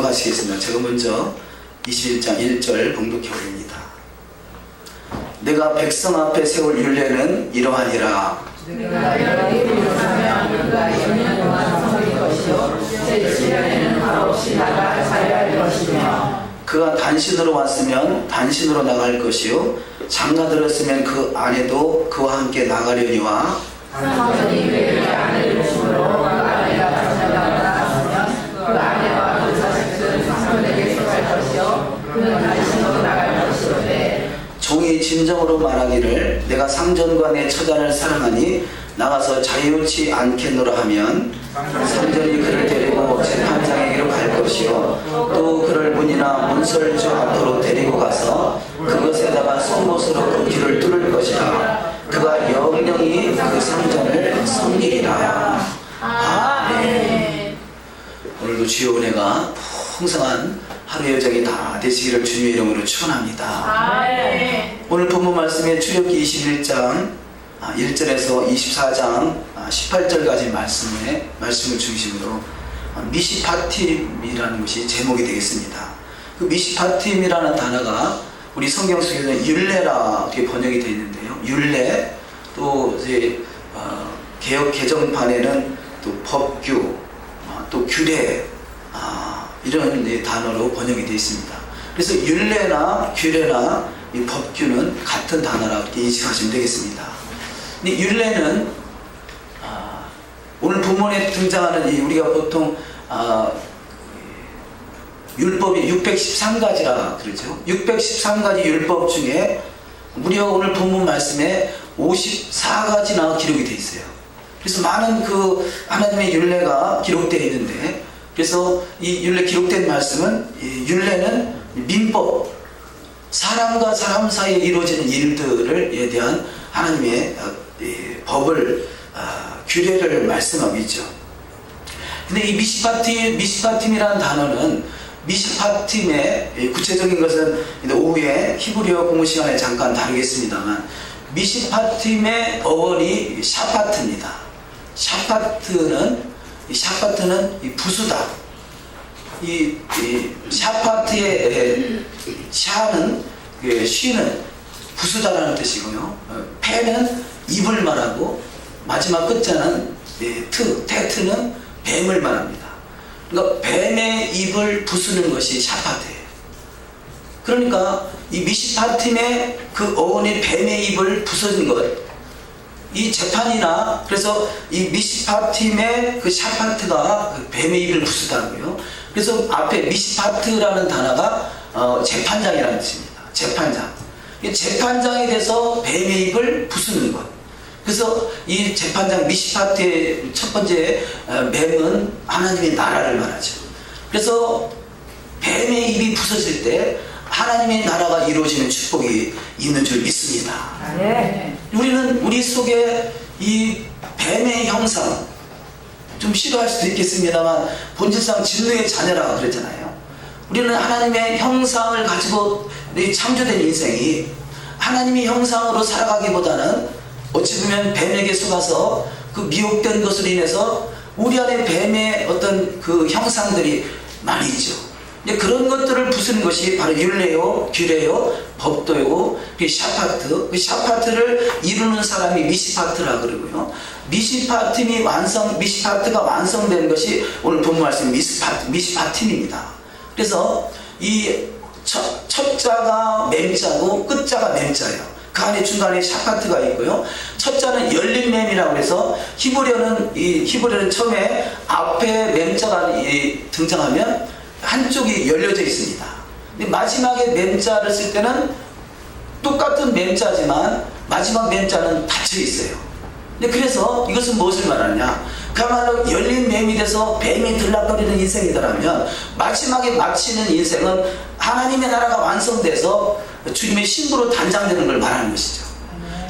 하시겠습니다. 제가 먼저 21장 1절 봉독해 올립니다. 내가 백성 앞에 세울 율례는 이러하니라. 내가 여호와의 율법하면 그가 2년 동안 성일 것이요 제7년에는 말 없이 나가 자유할 것이며 그가 단신으로 왔으면 단신으로 나갈 것이요 장가 들었으면 그 아내도 그와 함께 나가려니와 성전이 그에게 아내를 주므로 그 아내가 같이 나가면 그 아내와 그 자식들은 성전에게 속할 것이요 그는 단신으로 나갈 것이오되 종이 진정으로 말하기를 내가 상전과 내 처자를 사랑하니 나가서 자유치 않겠노라 하면 상전이 그를 데리고 재판장에게로 갈 것이요 또 그를 문이나 문설주 앞으로 데리고 가서 그것에다가 송곳으로 그 귀를 뚫을 것이라. 그가 영영이 그 상전을 섬기리라. 아멘. 오늘도 주여 은혜가 풍성한 하루 여정이 다 되시기를 주님의 이름으로 축원합니다. 오늘 본문 말씀에 출애굽기 21장 1절에서 24장 18절까지 말씀을 중심으로 미시파팀이라는 것이 제목이 되겠습니다. 그 미시파팀이라는 단어가 우리 성경 속에서는 율례라 이렇게 번역이 되어 있는데요. 율례, 또 이제 개역 개정판에는 또 법규, 또 규례 이런 단어로 번역이 되어 있습니다. 그래서 율례나 규례나 이 법규는 같은 단어라고 이렇게 인식하시면 되겠습니다. 근데 율례는 오늘 본문에 등장하는 우리가 보통 율법이 613가지라 그러죠. 613가지 율법 중에 무려 오늘 본문 말씀에 54가지나 기록이 되어 있어요. 그래서 많은 그 하나님의 율례가 기록되어 있는데, 그래서 이 율례 기록된 말씀은 율례는 민법, 사람과 사람 사이에 이루어지는 일들에 대한 하나님의 법을 규례를 말씀하고 있죠. 근데 이 미시파팀이라는 단어는 미시파팀의 구체적인 것은 오후에 히브리어 공부 시간에 잠깐 다루겠습니다만, 미시파팀의 어원이 샤파트입니다. 샤파트는 이 부수다. 이 샤파트의 샤는 쉬는 부수다라는 뜻이고요. 페는 입을 말하고 마지막 끝자는 테트는 뱀을 말합니다. 그러니까 뱀의 입을 부수는 것이 샤파트예요. 그러니까 이 미시파팀의 그 어원이 뱀의 입을 부수는 것, 이 재판이나 그래서 이 미시파팀의 그 샤파트가 뱀의 입을 부수다고요. 그래서 앞에 미시파트라는 단어가 재판장이라는 뜻입니다. 재판장. 재판장에 대해서 뱀의 입을 부수는 것. 그래서 이 재판장 미시파트의 첫 번째 뱀은 하나님의 나라를 말하죠. 그래서 뱀의 입이 부서질 때 하나님의 나라가 이루어지는 축복이 있는 줄 믿습니다. 네. 우리는 우리 속에 이 뱀의 형상, 좀 싫어할 수도 있겠습니다만 본질상 진노의 자녀라고 그랬잖아요. 우리는 하나님의 형상을 가지고 창조된 인생이 하나님의 형상으로 살아가기보다는 어찌 보면 뱀에게 속아서 그 미혹된 것으로 인해서 우리 안에 뱀의 어떤 그 형상들이 많이 있죠. 그런 것들을 부수는 것이 바로 율례요, 규례요, 법도요, 그 샤파트. 그 샤파트를 이루는 사람이 미시파트라 그러고요. 미시파트가 완성된 것이 오늘 본문 말씀 미시파팀입니다. 그래서 이 첫 자가 맹자고 끝자가 맹자예요. 그 안에 중간에 샤파트가 있고요. 첫 자는 열린 맹이라고 해서 히브리어는 처음에 앞에 맹자가 등장하면 한쪽이 열려져 있습니다. 근데 마지막에 맹자를 쓸 때는 똑같은 맹자지만 마지막 맹자는 닫혀 있어요. 근데 그래서 이것은 무엇을 말하느냐? 그야말로 열린 뱀이 돼서 뱀이 들락거리는 인생이더라면 마지막에 마치는 인생은 하나님의 나라가 완성돼서 주님의 신부로 단장되는 걸 말하는 것이죠.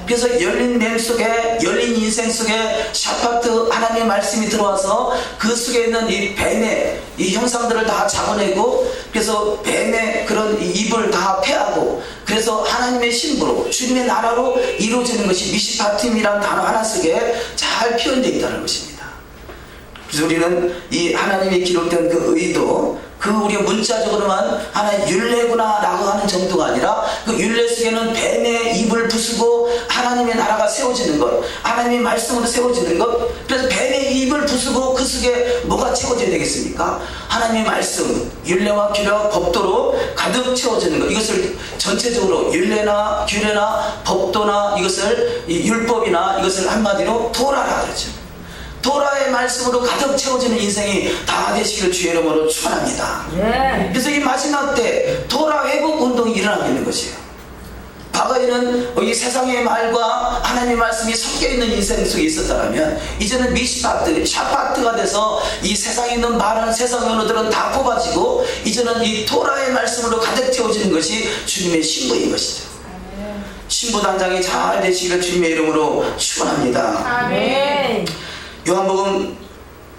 그래서 열린 뱀 속에, 열린 인생 속에 샤파트 하나님의 말씀이 들어와서 그 속에 있는 이 뱀의 이 형상들을 다 잡아내고, 그래서 뱀의 그런 입을 다 패하고, 그래서 하나님의 신부로 주님의 나라로 이루어지는 것이 미시파팀이라는 단어 하나 속에 잘 표현되어 있다는 것입니다. 그래서 우리는 이 하나님이 기록된 그 의도, 그 우리가 문자적으로만 하나의 율례구나 라고 하는 정도가 아니라 그 율례 속에는 뱀의 입을 부수고 하나님의 나라가 세워지는 것, 하나님의 말씀으로 세워지는 것. 그래서 뱀의 입을 부수고 그 속에 뭐가 채워져야 되겠습니까? 하나님의 말씀, 율례와 규례와 법도로 가득 채워지는 것. 이것을 전체적으로 율례나 규례나 법도나 이것을 율법이나 이것을 한마디로 토라라 그러죠. 토라의 말씀으로 가득 채워지는 인생이 다 되시길 주의 이름으로 축원합니다. 그래서 이 마지막 때 토라 회복 운동이 일어나고 있는 것이에요. 과거에는 이 세상의 말과 하나님의 말씀이 섞여 있는 인생 속에 있었다면 이제는 미시파트, 샤파트가 돼서 이 세상에 있는 말하는 세상 언어들은 다 뽑아지고 이제는 이 토라의 말씀으로 가득 채워지는 것이 주님의 신부인 것이죠. 신부 단장이 잘 되시기를 주님의 이름으로 축원합니다. 아멘. 요한복음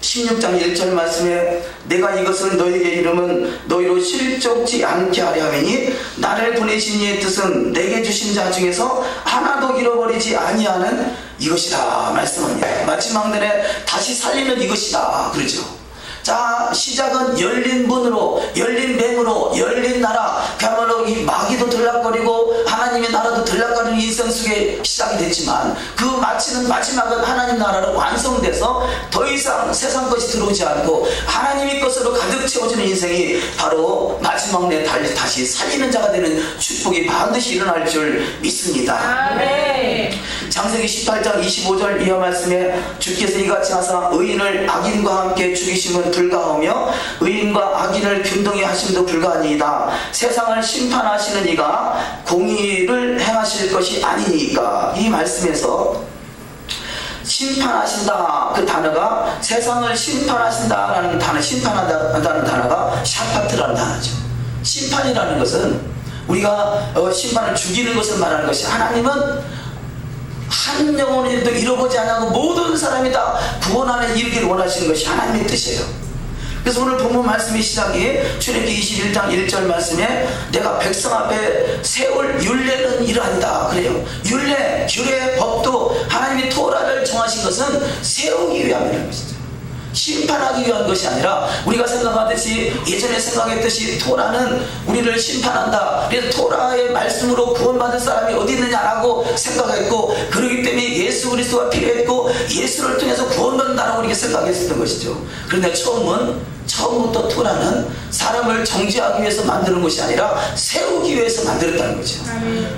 16장 1절 말씀에 내가 이것을 너희에게 이름은 너희로 실족지 않게 하려 함이니 나를 보내신 이의 뜻은 내게 주신 자 중에서 하나도 잃어버리지 아니하는 이것이다 말씀합니다. 마지막 날에 다시 살리는 이것이다 그러죠. 자, 시작은 열린 문으로, 열린 맹으로, 열린 나라, 그야말로 이 마귀도 들락거리고 하나님의 나라도 들락거리는 인생 속에 시작이 됐지만 그 마치는 마지막은 하나님 나라로 완성돼서 더 이상 세상 것이 들어오지 않고 하나님의 것으로 가득 채워지는 인생이 바로 마지막 내 다시 살리는 자가 되는 축복이 반드시 일어날 줄 믿습니다. 아멘. 창세기 18장 25절 이하 말씀에 주께서 이같이 하사 의인을 악인과 함께 죽이심은 불가하며 의인과 악인을 균등히 하심도 불가하니이다. 세상을 심판하시는 이가 공의를 행하실 것이 아니니까. 이 말씀에서 심판하신다 그 단어가 세상을 심판하신다라는 단어, 심판한다는 단어가 샤파트라는 단어죠. 심판이라는 것은 우리가 심판을 죽이는 것을 말하는 것이 하나님은 한 영혼이라도 잃어보지 않고 모든 사람이 다 구원 안에 이르기를 원하시는 것이 하나님의 뜻이에요. 그래서 오늘 본문 말씀의 시작이 출애굽기 21장 1절 말씀에 내가 백성 앞에 세울 율례는 이러하니다 그래요. 율례, 규례, 법도 하나님이 토라를 정하신 것은 세우기 위함이라는 것이죠. 심판하기 위한 것이 아니라 우리가 생각하듯이 예전에 생각했듯이 토라는 우리를 심판한다. 그래서 토라의 말씀으로 구원받을 사람이 어디 있느냐라고 생각했고 그러기 때문에 예수 그리스도가 필요했고 예수를 통해서 구원받는다라고 우리가 생각했었던 것이죠. 그런데 처음부터 토라는 사람을 정죄하기 위해서 만드는 것이 아니라 세우기 위해서 만들었다는 거죠.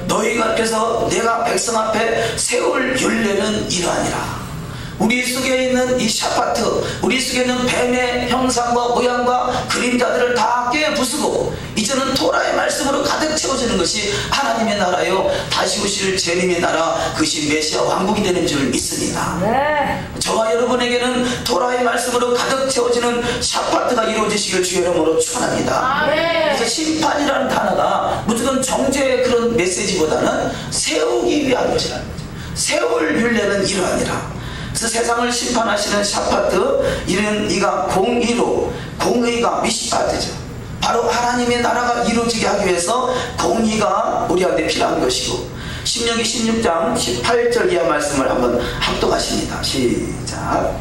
너희가 그래서 내가 백성 앞에 세울 율례는 이러하니라. 우리 속에 있는 이 샤파트, 우리 속에 있는 뱀의 형상과 모양과 그림자들을 다 깨부수고 이제는 토라의 말씀으로 가득 채워지는 것이 하나님의 나라요 다시 오실 주님의 나라 그것이 메시아 왕국이 되는 줄 믿습니다. 저와 여러분에게는 토라의 말씀으로 가득 채워지는 샤파트가 이루어지시길 주의 이름으로 축원합니다. 그래서 심판이라는 단어가 무조건 정죄의 그런 메시지보다는 세우기 위한 것이라는 거죠. 세울 율례는 이러하니라. 그래서 세상을 심판하시는 샤파트 이는 이가 공의로 공의가 미시파트죠. 바로 하나님의 나라가 이루어지게 하기 위해서 공의가 우리한테 필요한 것이고 신명기 16장 18절 이하 말씀을 한번 합독하십니다. 시작.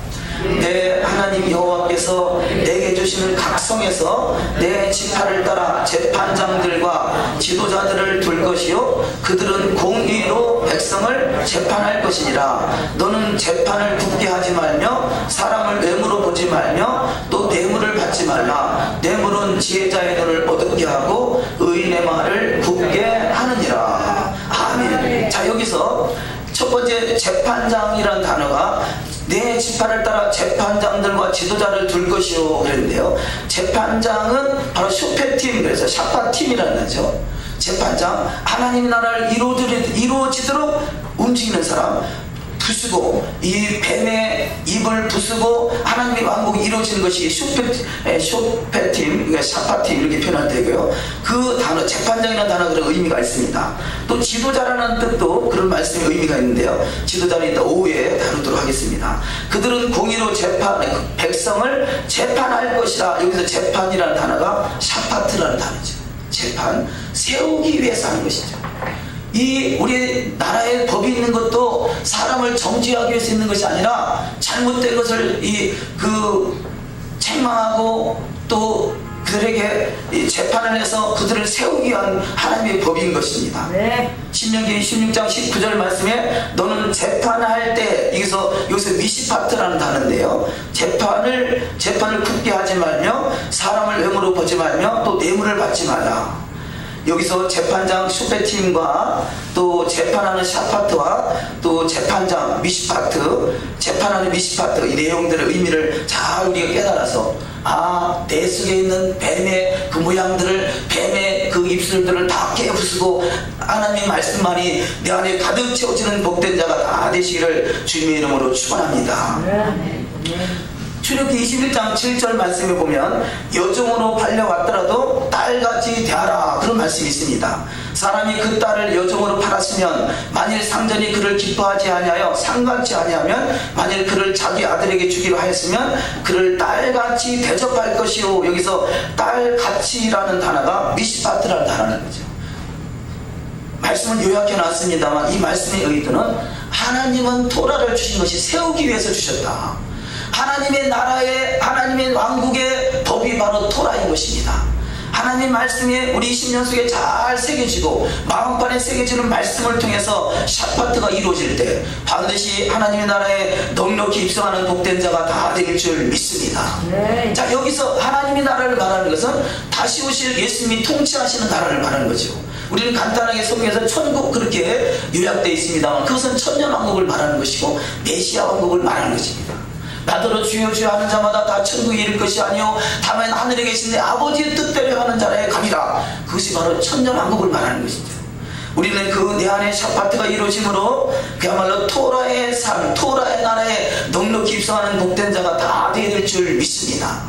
내 하나님 여호와께서 내게 주시는 각 성에서 내 지파를 따라 재판장들과 지도자들을 둘 것이요 그들은 공의로 백성을 재판할 것이니라. 너는 재판을 굳게 하지 말며 사람을 뇌물로 보지 말며 또 뇌물을 받지 말라. 뇌물은 지혜자의 눈을 어둡게 하고 의인의 말을 굳게 하느니라. 아멘. 자, 여기서 첫 번째 재판장이라는 단어가 내 지파를 따라 재판장들과 지도자를 둘 것이요 그랬는데요. 재판장은 바로 쇼페팀, 그래서 샤파팀이라는 거죠. 재판장, 하나님 나라를 이루어지도록 움직이는 사람, 부수고 이 뱀의 입을 부수고 하나님의 왕국이 이루어지는 것이 쇼페팀, 그러니까 샤파팀 이렇게 표현할 때고요. 그 단어 재판장이라는 단어 그런 의미가 있습니다. 또 지도자라는 뜻도 그런 말씀의 의미가 있는데요. 지도자는 이따 오후에 다루도록 하겠습니다. 그들은 공의로 백성을 재판할 것이라. 여기서 재판이라는 단어가 샤파트라는 단어죠. 재판, 세우기 위해서 하는 것이죠. 이 우리 나라에 법이 있는 것도 사람을 정죄하기 위해서 있는 것이 아니라 잘못된 것을 책망하고 또 그들에게 이 재판을 해서 그들을 세우기 위한 하나님의 법인 것입니다. 신명기 16장 19절 말씀에 너는 재판할 때, 여기서 미시파트라는 단어인데요, 재판을 굳게 하지 말며 사람을 외모로 보지 말며 또 뇌물을 받지 말라. 여기서 재판장 슈페팀과 또 재판하는 샤파트와 또 재판장 미시파트, 재판하는 미시파트, 이 내용들의 의미를 잘 우리가 깨달아서, 내 속에 있는 뱀의 그 모양들을, 뱀의 그 입술들을 다 깨부수고 하나님의 말씀만이 내 안에 가득 채워지는 복된 자가 다 되시기를 주님의 이름으로 축원합니다. 출애굽기 21장 7절 말씀에 보면 여종으로 팔려왔더라도 딸같이 대하라, 그런 말씀이 있습니다. 사람이 그 딸을 여종으로 팔았으면 만일 상전이 그를 기뻐하지 아니하여 상관치 아니하면, 만일 그를 자기 아들에게 주기로 하였으면 그를 딸같이 대접할 것이요. 여기서 딸같이라는 단어가 미시파트라는 단어는 거죠. 말씀은 요약해 놨습니다만 이 말씀의 의도는 하나님은 토라를 주신 것이 세우기 위해서 주셨다. 하나님의 나라의, 하나님의 왕국의 법이 바로 토라인 것입니다. 하나님 말씀에 우리 심령 속에 잘 새겨지고 마음판에 새겨지는 말씀을 통해서 샤파트가 이루어질 때 반드시 하나님의 나라에 넉넉히 입성하는 복된 자가 다 될 줄 믿습니다. 자, 여기서 하나님의 나라를 말하는 것은 다시 오실 예수님이 통치하시는 나라를 말하는 거죠. 우리는 간단하게 성경에서 천국 그렇게 요약되어 있습니다만 그것은 천년왕국을 말하는 것이고 메시아 왕국을 말하는 것입니다. 나더러 주여 주여 하는 자마다 다 천국에 이를 것이 아니요 다만 하늘에 계신 내 아버지의 뜻대로 하는 자라에 가리라. 그것이 바로 천년왕국을 말하는 것이죠. 우리는 그 내 안에 샤파트가 이루어짐으로 그야말로 토라의 삶, 토라의 나라에 넉넉히 입성하는 복된 자가 다 되게 될 줄 믿습니다.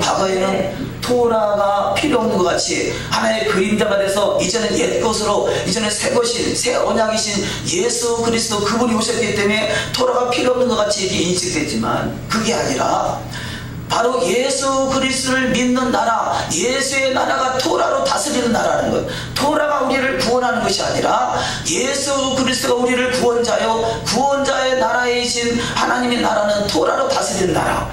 과거에는 토라가 필요 없는 것 같이 하나의 그림자가 돼서 이제는 옛것으로, 이제는 새 것인, 새 언약이신 예수 그리스도 그분이 오셨기 때문에 토라가 필요 없는 것 같이 이렇게 인식됐지만 그게 아니라 바로 예수 그리스도를 믿는 나라, 예수의 나라가 토라로 다스리는 나라라는 것. 토라가 우리를 구원하는 것이 아니라 예수 그리스도가 우리를 구원자요, 구원자의 나라이신 하나님의 나라는 토라로 다스리는 나라.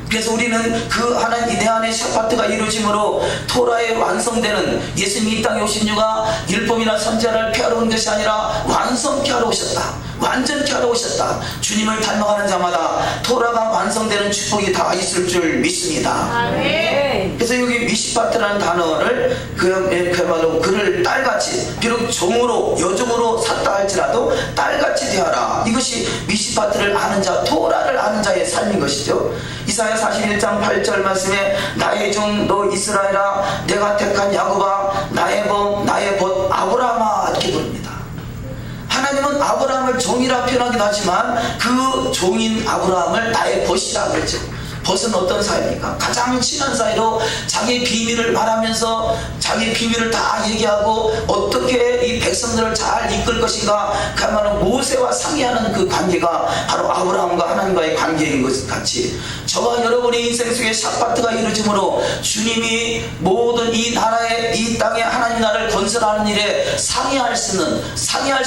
그래서 우리는 그 하나님 내 안에 샤파트가 이루어짐으로 토라에 완성되는, 예수님이 이 땅에 오신 이유가 율법이나 선지자를 폐하러 온 것이 아니라 완성케 하러 오셨다, 완전케 하러 오셨다. 주님을 닮아가는 자마다 토라가 완성되는 축복이 다 있을 줄 믿습니다. 아멘. 그래서 여기 미시파트라는 단어를 그야말로 그를 딸같이, 비록 종으로 여종으로 샀다 할지라도 딸같이 대하라. 이것이 미시파트를 아는 자, 토라를 아는 자의 삶인 것이죠. 이사야 41장 8절 말씀에 나의 종 너 이스라엘아, 내가 택한 야곱아, 나의 법 나의 벗 아브라함아, 이렇게 부릅니다. 하나님은 아브라함을 종이라 표현하기도 하지만 그 종인 아브라함을 나의 벗이라 그랬죠. 벗은 어떤 사이입니까? 가장 친한 사이로 자기 비밀을 말하면서 자기 비밀을 다 얘기하고 어떻게 이 백성들을 잘 이끌 것인가, 그야말로 모세와 상의하는 그 관계가 바로 아브라함과 하나님과의 관계인 것 같이 저와 여러분의 인생 속에 샤파트가 이루어짐으로 주님이 모든 이 나라에, 이 땅에 하나님 나라를 건설하는 일에 상의할 수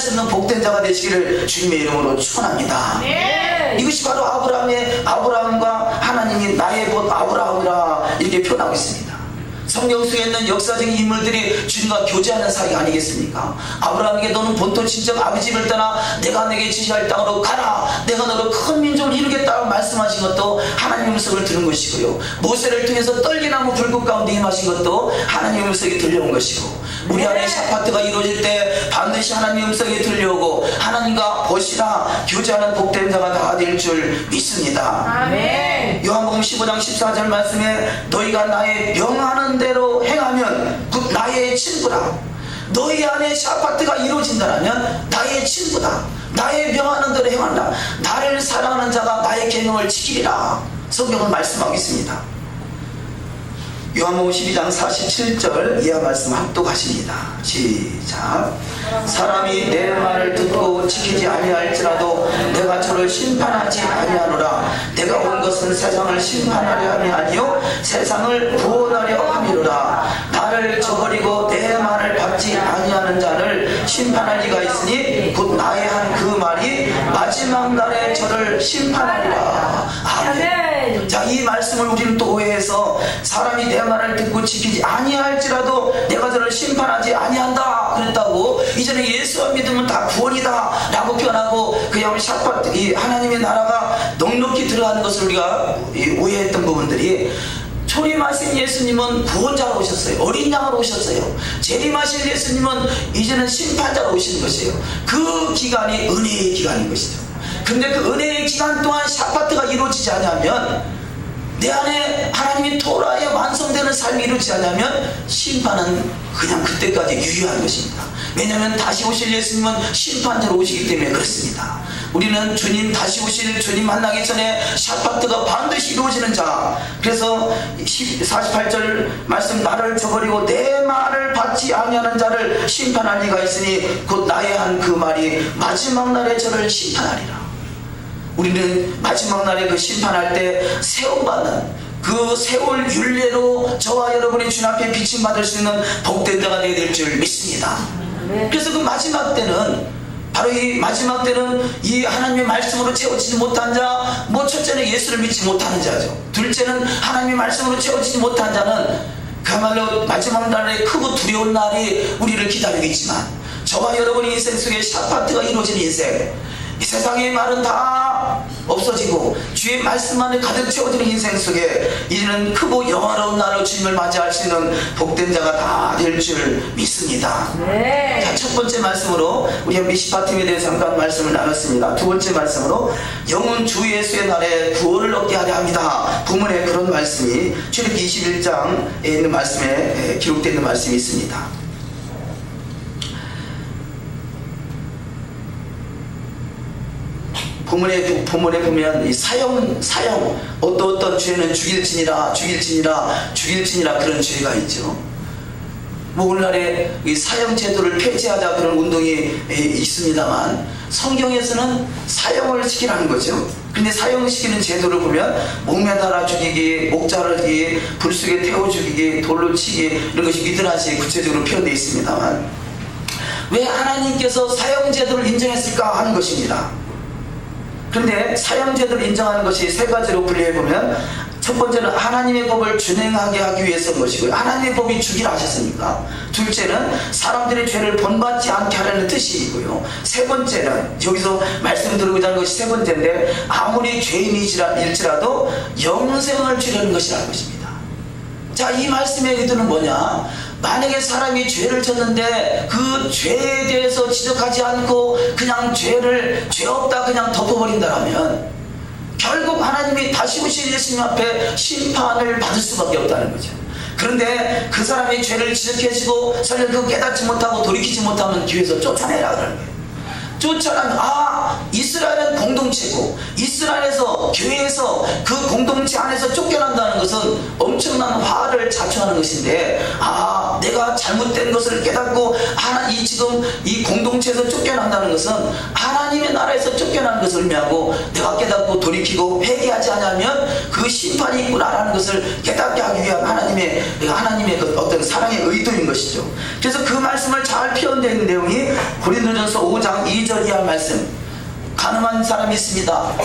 있는 복된 자가 되시기를 주님의 이름으로 축원합니다. 이것이 바로 아브라함과 하나님이 나의 벗 아브라함이라 이렇게 표현하고 있습니다. 성경 속에 있는 역사적인 인물들이 주님과 교제하는 사이가 아니겠습니까? 아브라함에게 너는 본토 친정 아버지 집을 떠나 내가 내게 지시할 땅으로 가라, 내가 너로 큰 민족을 이루겠다고 말씀하신 것도 하나님의 음성을 들은 것이고요, 모세를 통해서 떨기나무 불꽃 가운데 임하신 것도 하나님의 음성이 들려온 것이고, 우리 안에 샤파트가 이루어질 때 반드시 하나님의 음성이 들려오고 하나님과 벗이라 교제하는 복된 자가 다 될 줄 믿습니다. 아멘. 요한복음 15장 14절 말씀에 너희가 나의 명하는 대로 행하면 곧 나의 친구라. 너희 안에 샤파트가 이루어진다면 나의 친구다. 나의 명하는 대로 행한다. 나를 사랑하는 자가 나의 계명을 지키리라. 성경은 말씀하고 있습니다. 요한복음 12장 47절 이하 말씀 합독하십니다. 시작. 사람이 내 말을 듣고 지키지 아니할지라도 내가 저를 심판하지 아니하노라. 내가 온 것은 세상을 심판하려 함이 아니요 세상을 구원하려 함이로라. 나를 저버리고 내 말을 받지 아니하는 자를 심판할 리가 있으니 곧 나의 한 그 말이 마지막 날에 저를 심판하리라. 아멘. 자, 이 말씀을 우리는 또 오해해서 사람이 내 말을 듣고 지키지 아니할지라도 내가 저를 심판하지 아니한다 그랬다고 이전에 예수만 믿으면 다 구원이다 라고 표현하고 그냥 샷팟 이 하나님의 나라가 넉넉히 들어가는 것을 우리가 오해했던 부분들이, 초림하신 예수님은 구원자로 오셨어요. 어린 양으로 오셨어요. 재림하신 예수님은 이제는 심판자로 오신 것이에요. 그 기간이 은혜의 기간인 것이죠. 근데 그 은혜의 기간 동안 샤파트가 이루어지지 않으면, 내 안에 하나님이 토라에 완성되는 삶이 이루어지지 않으면 심판은 그냥 그때까지 유효한 것입니다. 왜냐하면 다시 오실 예수님은 심판자로 오시기 때문에 그렇습니다. 우리는 주님 다시 오실 주님 만나기 전에 샤파트가 반드시 이루어지는 자. 그래서 48절 말씀, 나를 저버리고 내 말을 받지 아니하는 자를 심판할 리가 있으니 곧 나의 한 그 말이 마지막 날에 저를 심판하리라. 우리는 마지막 날에 그 심판할 때 세움받는 그 세월 율례로 저와 여러분이 주님 앞에 비침 받을 수 있는 복된 자가 되어야 될 줄 믿습니다. 그래서 그 마지막 때는, 바로 이 마지막 때는 이 하나님의 말씀으로 채워지지 못한 자, 뭐 첫째는 예수를 믿지 못하는 자죠. 둘째는 하나님의 말씀으로 채워지지 못한 자는 그야말로 마지막 날에 크고 두려운 날이 우리를 기다리고 있지만, 저와 여러분의 인생 속에 샤파트가 이루어진 인생, 이 세상의 말은 다 없어지고 주의 말씀만에 가득 채워지는 인생 속에 이제는 크고 영화로운 날로 주님을 맞이할 수 있는 복된 자가 다 될 줄 믿습니다. 네. 자, 첫 번째 말씀으로 우리가 미시파팀에 대해서 잠깐 말씀을 나눴습니다. 두 번째 말씀으로 영은 주 예수의 날에 구원을 얻게 하려 합니다. 부문에 그런 말씀이 출애굽기 21장에 있는 말씀에 기록되어 있는 말씀이 있습니다. 본문에 보면 이 사형 어떤 죄는 죽일지니라 그런 죄가 있죠. 뭐 오늘날에 이 사형 제도를 폐지하자 그런 운동이 있습니다만, 성경에서는 사형을 시키라는 거죠. 근데 사형시키는 제도를 보면 목매달아 죽이기, 목자르기, 불속에 태워 죽이기, 돌로 치기, 이런 것이 미드라시에 구체적으로 표현되어 있습니다만, 왜 하나님께서 사형 제도를 인정했을까 하는 것입니다. 그런데 사형제도를 인정하는 것이 세 가지로 분류해보면, 첫 번째는 하나님의 법을 준행하게 하기 위해서인 것이고요. 하나님의 법이 주기를 하셨으니까. 둘째는 사람들의 죄를 본받지 않게 하려는 뜻이고요. 세 번째는, 여기서 말씀 드리고자 하는 것이 세 번째인데, 아무리 죄인일지라도 영생을 주려는 것이라는 것입니다. 자, 이 말씀의 의도는 뭐냐? 만약에 사람이 죄를 졌는데 그 죄에 대해서 지적하지 않고 그냥 죄 없다 그냥 덮어버린다면 결국 하나님이 다시 오실 예수님 앞에 심판을 받을 수밖에 없다는 거죠. 그런데 그 사람이 죄를 지적해주고 설령 그 깨닫지 못하고 돌이키지 못하면 뒤에서 쫓아내라 그러는 거예요. 쫓아내면 이스라엘은 공동체고, 이스라엘에서 교회에서 그 공동체 안에서 쫓겨난다는 것은 엄청난 화를 자초하는 것인데, 내가 잘못된 것을 깨닫고 지금 이 공동체에서 쫓겨난다는 것은 하나님의 나라에서 쫓겨나는 것을 의미하고, 내가 깨닫고 돌이키고 회개하지 않으면 그 심판이 있구나라는 것을 깨닫게 하기 위한 하나님의 그 어떤 사랑의 의도인 것이죠. 그래서 그 말씀을 잘 표현되는 내용이 고린도전서 5장 2절 이하 말씀. 가늠한 사람이 있습니다.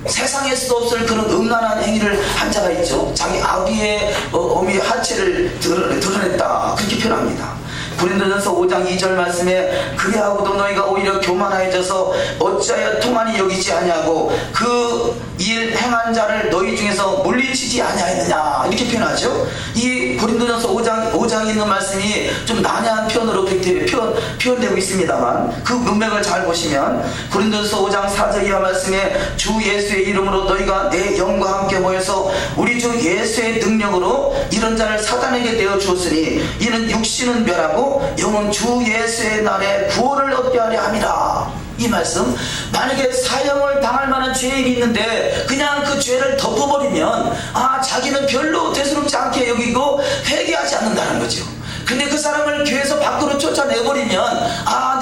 세상에서도 없을 그런 음란한 행위를 한 자가 있죠. 자기 아비의 어미의 하체를 드러냈다, 그렇게 표현합니다. 고린도전서 5장 2절 말씀에, 그리하고도 너희가 오히려 교만하여져서 어찌하여 통한이 여기지 아니하고 그 일 행한 자를 너희 중에서 물리치지 아니하였느냐, 이렇게 표현하죠. 이 고린도전서 5장에 있는 말씀이 좀 난해한 표현으로 표현되고 있습니다만, 그 문맥을 잘 보시면 고린도전서 5장 4절 이하 말씀에, 주 예수의 이름으로 너희가 내 영과 함께 모여서 우리 주 예수의 능력으로 이런 자를 사단에게 내어 주었으니 이는 육신은 멸하고 영은 주 예수의 날에 구원을 얻게 하려 함이라. 이 말씀, 만약에 사형을 당할 만한 죄인이 있는데 그냥 그 죄를 덮어버리면 자기는 별로 대수롭지 않게 여기고 회개하지 않는다는 거죠. 근데 그 사람을 교회에서 밖으로 쫓아내버리면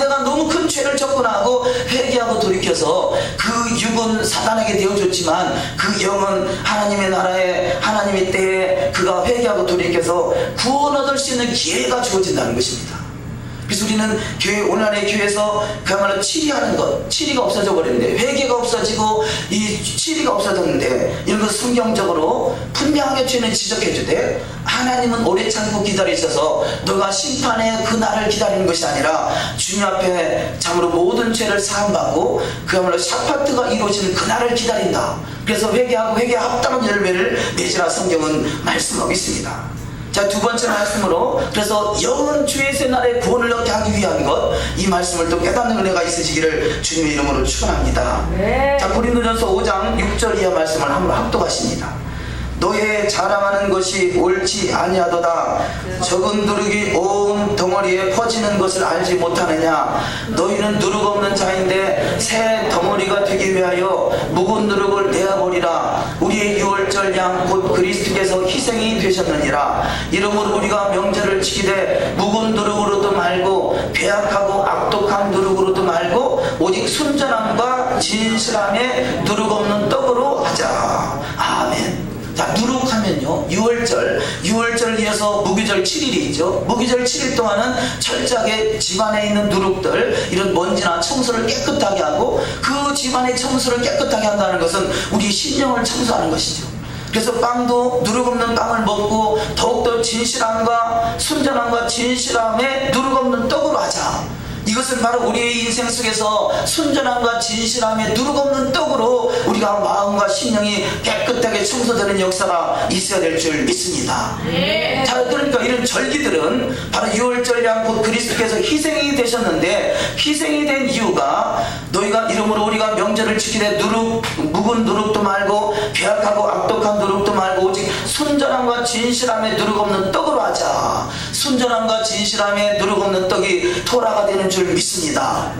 내가 너무 큰 죄를 졌구나 하고 회개하고 돌이켜서 그 육은 사단에게 되어줬지만 그 영은 하나님의 나라에, 하나님의 때에 그가 회개하고 돌이켜서 구원 얻을 수 있는 기회가 주어진다는 것입니다. 그래서 우리는 교회, 오늘날의 교회에서 그야말로 치리하는 것, 치리가 없어져 버렸는데, 회개가 없어지고 이 치리가 없어졌는데, 이런 것 성경적으로 분명하게 죄는 지적해 주되, 하나님은 오래 참고 기다리셔서 너가 심판의 그날을 기다리는 것이 아니라 주님 앞에 참으로 모든 죄를 사함받고 그야말로 샤파트가 이루어지는 그날을 기다린다. 그래서 회개하고 회개에 합당한 열매를 맺으라 성경은 말씀하고 있습니다. 자, 두 번째 말씀으로, 그래서 영원 주의 날에 구원을 얻게 하기 위한 것, 이 말씀을 또 깨닫는 은혜가 있으시기를 주님의 이름으로 축원합니다. 네. 자, 고린도전서 5장 6절 이하 말씀을 한번 합독하십니다. 너의 자랑하는 것이 옳지 아니하도다. 적은 누룩이 온 덩어리에 퍼지는 것을 알지 못하느냐. 너희는 누룩 없는 자인데 새 덩어리가 되기 위하여 묵은 누룩을 내어버리라. 우리의 유월절 양 곧 그리스도께서 희생이 되셨느니라. 이러므로 우리가 명절을 지키되 묵은 누룩으로도 말고 배악하고 악독한 누룩으로도 말고 오직 순전함과 진실함에 누룩 없는 떡으로 하자. 아멘. 자, 누룩하면요, 유월절 이어서 무교절 7일이죠. 무교절 7일 동안은 철저하게 집안에 있는 누룩들, 이런 먼지나 청소를 깨끗하게 하고, 그 집안의 청소를 깨끗하게 한다는 것은 우리 신령을 청소하는 것이죠. 그래서 빵도 누룩 없는 빵을 먹고 더욱더 진실함과 순전함과 진실함에 누룩 없는 떡으로 하자. 이것은 바로 우리의 인생 속에서 순전함과 진실함에 누룩 없는 떡으로 우리가 마음과 심령이 깨끗하게 청소되는 역사가 있어야 될 줄 믿습니다. 네. 자, 그러니까 이런 절기들은 바로 유월절 양 곧 그리스도께서 희생이 되셨는데, 희생이 된 이유가 너희가 이러므로 우리가 명절을 지키되 묵은 누룩도 말고 괴악하고 악독한 누룩도 말고 오직 순전함과 진실함에 누룩 없는 떡으로 하자. 순전함과 진실함에 누룩 없는 떡이 토라가 되는 줄 믿습니다.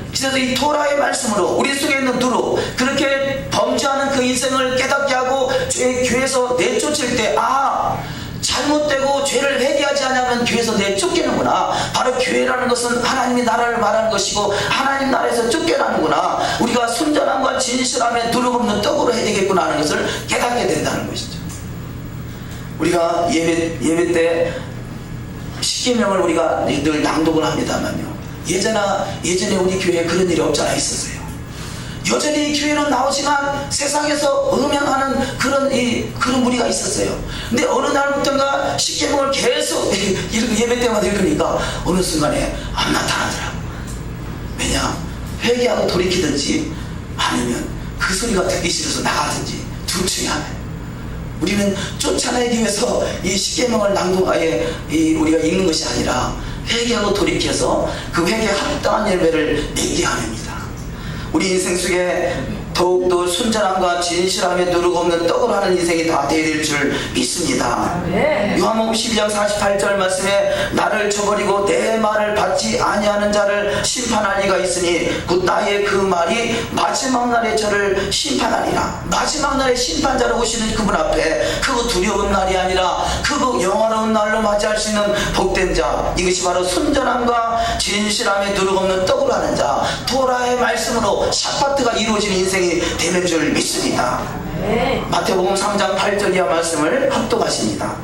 그래서 이 토라의 말씀으로 우리 속에 있는 누룩, 그렇게 범죄하는 그 인생을 깨닫게 하고 교회에서 내쫓을 때, 잘못되고 죄를 회개하지 않으면 교회에서 내쫓기는구나. 바로 교회라는 것은 하나님의 나라를 말하는 것이고 하나님 나라에서 쫓겨나는구나. 우리가 순전함과 진실함에 누룩 없는 떡으로 해야 되겠구나 하는 것을 깨닫게 된다는 것이죠. 우리가 예배 때 십계명을 우리가 늘 낭독을 합니다만요, 예전에 우리 교회에 그런 일이 없지 않아 있었어요. 여전히 교회는 나오지만 세상에서 음행하는 그런 무리가 있었어요. 근데 어느 날부터인가 십계명을 계속 예배 때마다 읽으니까 어느 순간에 안 나타나더라고. 왜냐? 회개하고 돌이키든지 아니면 그 소리가 듣기 싫어서 나가든지 둘 중에 하나예요. 우리는 쫓아내기 위해서 이 십계명을 우리가 읽는 것이 아니라 회개하고 돌이켜서 그 회개에 합당한 열매를 맺게 합니다. 우리 인생 속에 더욱더 순전함과 진실함에 누룩 없는 떡을 하는 인생이 다 되어야 될 줄 믿습니다. 요한복음 12장 48절 말씀에 나를 저버리고 내 말을 받지 아니하는 자를 심판할 리가 있으니 곧 나의 그 말이 마지막 날에 저를 심판하리라. 마지막 날에 심판자로 오시는 그분 앞에 그거 두려운 날이 아니라 그거 영화로운 날로 맞이할 수 있는 복된 자, 이것이 바로 순전함과 진실함에 누룩 없는 떡을 하는 자, 토라의 말씀으로 샤파트가 이루어지는 인생이 되는 줄 믿습니다. 마태복음 3장 8절 이하 말씀을 합독하십니다.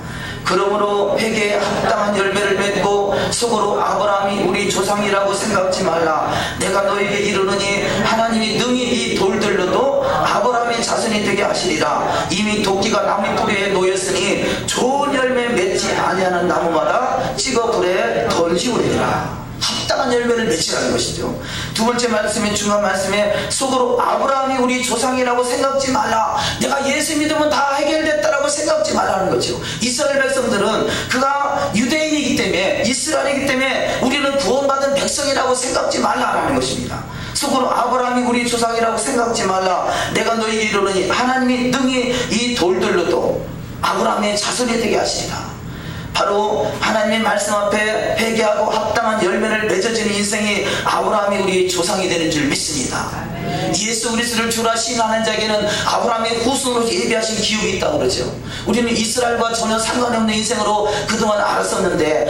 그러므로 회개에 합당한 열매를 맺고 속으로 아브라함이 우리 조상이라고 생각지 말라. 내가 너에게 이르노니 하나님이 능히 이 돌들로도 아브라함의 자손이 되게 하시리라. 이미 도끼가 나무 뿌리에 놓였으니 좋은 열매 맺지 아니하는 나무마다 찍어 불에 던지우리라. 합당한 열매를 맺으라는 것이죠. 두 번째 말씀에, 중요한 말씀에 속으로 아브라함이 우리 조상이라고 생각지 말라. 내가 예수 믿으면 다 해결됐다라고 생각지 말라는 거죠. 이스라엘 백성들은 그가 유대인이기 때문에, 이스라엘이기 때문에 우리는 구원받은 백성이라고 생각지 말라라는 것입니다. 속으로 아브라함이 우리 조상이라고 생각지 말라. 내가 너에게 이르노니 하나님이 능히 이 돌들로도 아브라함의 자손이 되게 하시리라. 바로 하나님의 말씀 앞에 회개하고 합당한 열매를 맺어지는 인생이 아브라함이 우리 조상이 되는 줄 믿습니다. 예수 그리스도를 주라 신하는 자에게는 아브라함의 후손으로 예비하신 기업이 있다고 그러죠. 우리는 이스라엘과 전혀 상관이 없는 인생으로 그동안 알았었는데,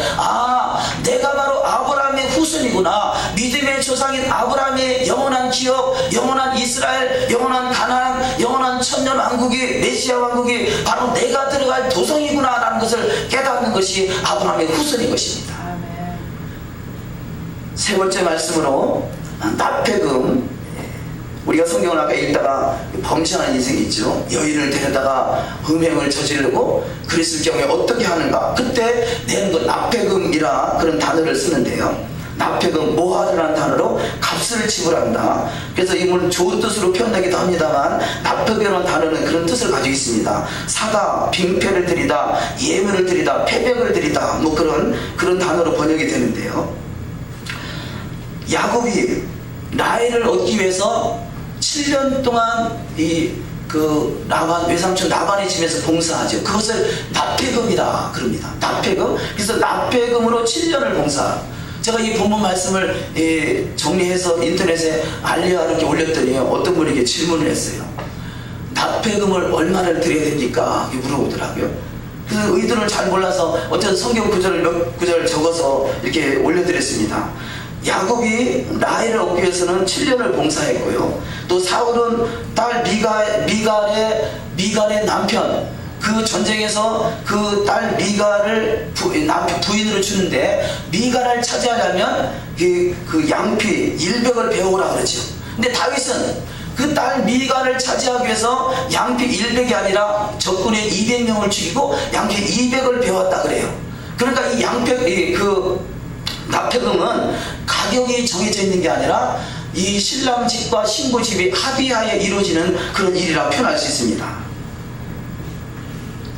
내가 바로 아브라함의 후손이구나. 믿음의 조상인 아브라함의 영원한 기업, 영원한 이스라엘, 영원한 가나안, 영원한 천년 왕국이, 메시아 왕국이 바로 내가 들어갈 도성이구나 라는 것을 깨닫는 것이 아브라함의 후손인 것입니다. 세 번째 말씀으로 납폐금. 우리가 성경을 아까 읽다가 범죄하는 인생이 있죠. 여인을 데려다가 음행을 저지르고 그랬을 경우에 어떻게 하는가. 그때 내는 것 납폐금이라 그런 단어를 쓰는데요. 납폐금, 모하드라는 단어로 값을 지불한다. 그래서 이 물론 좋은 뜻으로 표현되기도 합니다만 납폐금이라는 단어는 그런 뜻을 가지고 있습니다. 사다, 빙패를 드리다, 예물을 드리다, 패백을 드리다, 뭐 그런 단어로 번역이 되는데요. 야곱이 라헬을 얻기 위해서 7년 동안 외삼촌 라반의 집에서 봉사하죠. 그것을 납폐금이라 그럽니다. 납폐금. 그래서 납폐금으로 7년을 봉사. 제가 이 본문 말씀을 정리해서 인터넷에 알리아 이렇게 올렸더니 어떤 분이 이렇게 질문을 했어요. 납폐금을 얼마를 드려야 됩니까? 이렇게 물어보더라고요. 그래서 의도를 잘 몰라서 어떤 성경 구절을 몇 구절 적어서 이렇게 올려드렸습니다. 야곱이 라헬을 얻기 위해서는 7년을 봉사했고요. 또 사울은 딸 미갈의 남편, 그 전쟁에서 그 딸 미갈을 부인으로 주는데, 미갈을 차지하려면 그 양피 100을 배우라 그러죠. 근데 다윗은 그 딸 미갈을 차지하기 위해서 양피 100이 아니라 적군의 200명을 죽이고 양피 200을 배웠다 그래요. 그러니까 이 납폐금은 가격이 정해져 있는 게 아니라 이 신랑 집과 신부 집이 합의하에 이루어지는 그런 일이라 표현할 수 있습니다.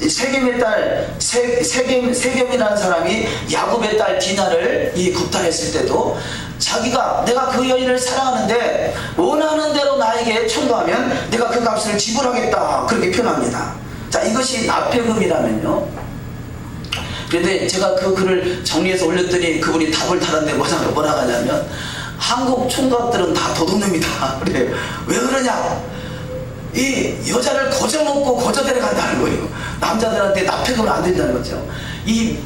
세겜의 딸 세겜이라는 사람이 야곱의 딸 디나를 겁탈했을 때도 자기가 내가 그 여인을 사랑하는데 원하는 대로 나에게 청구하면 내가 그 값을 지불하겠다, 그렇게 표현합니다. 자, 이것이 납폐금이라면요. 그런데 제가 그 글을 정리해서 올렸더니 그분이 답을 달았는데 뭐라 하냐면, 한국 총각들은 다 도둑놈이다. 그래. 왜 그러냐? 이 여자를 거저 먹고 거저 데려간다는 거예요. 남자들한테 납폐금을 안 된다는 거죠. 이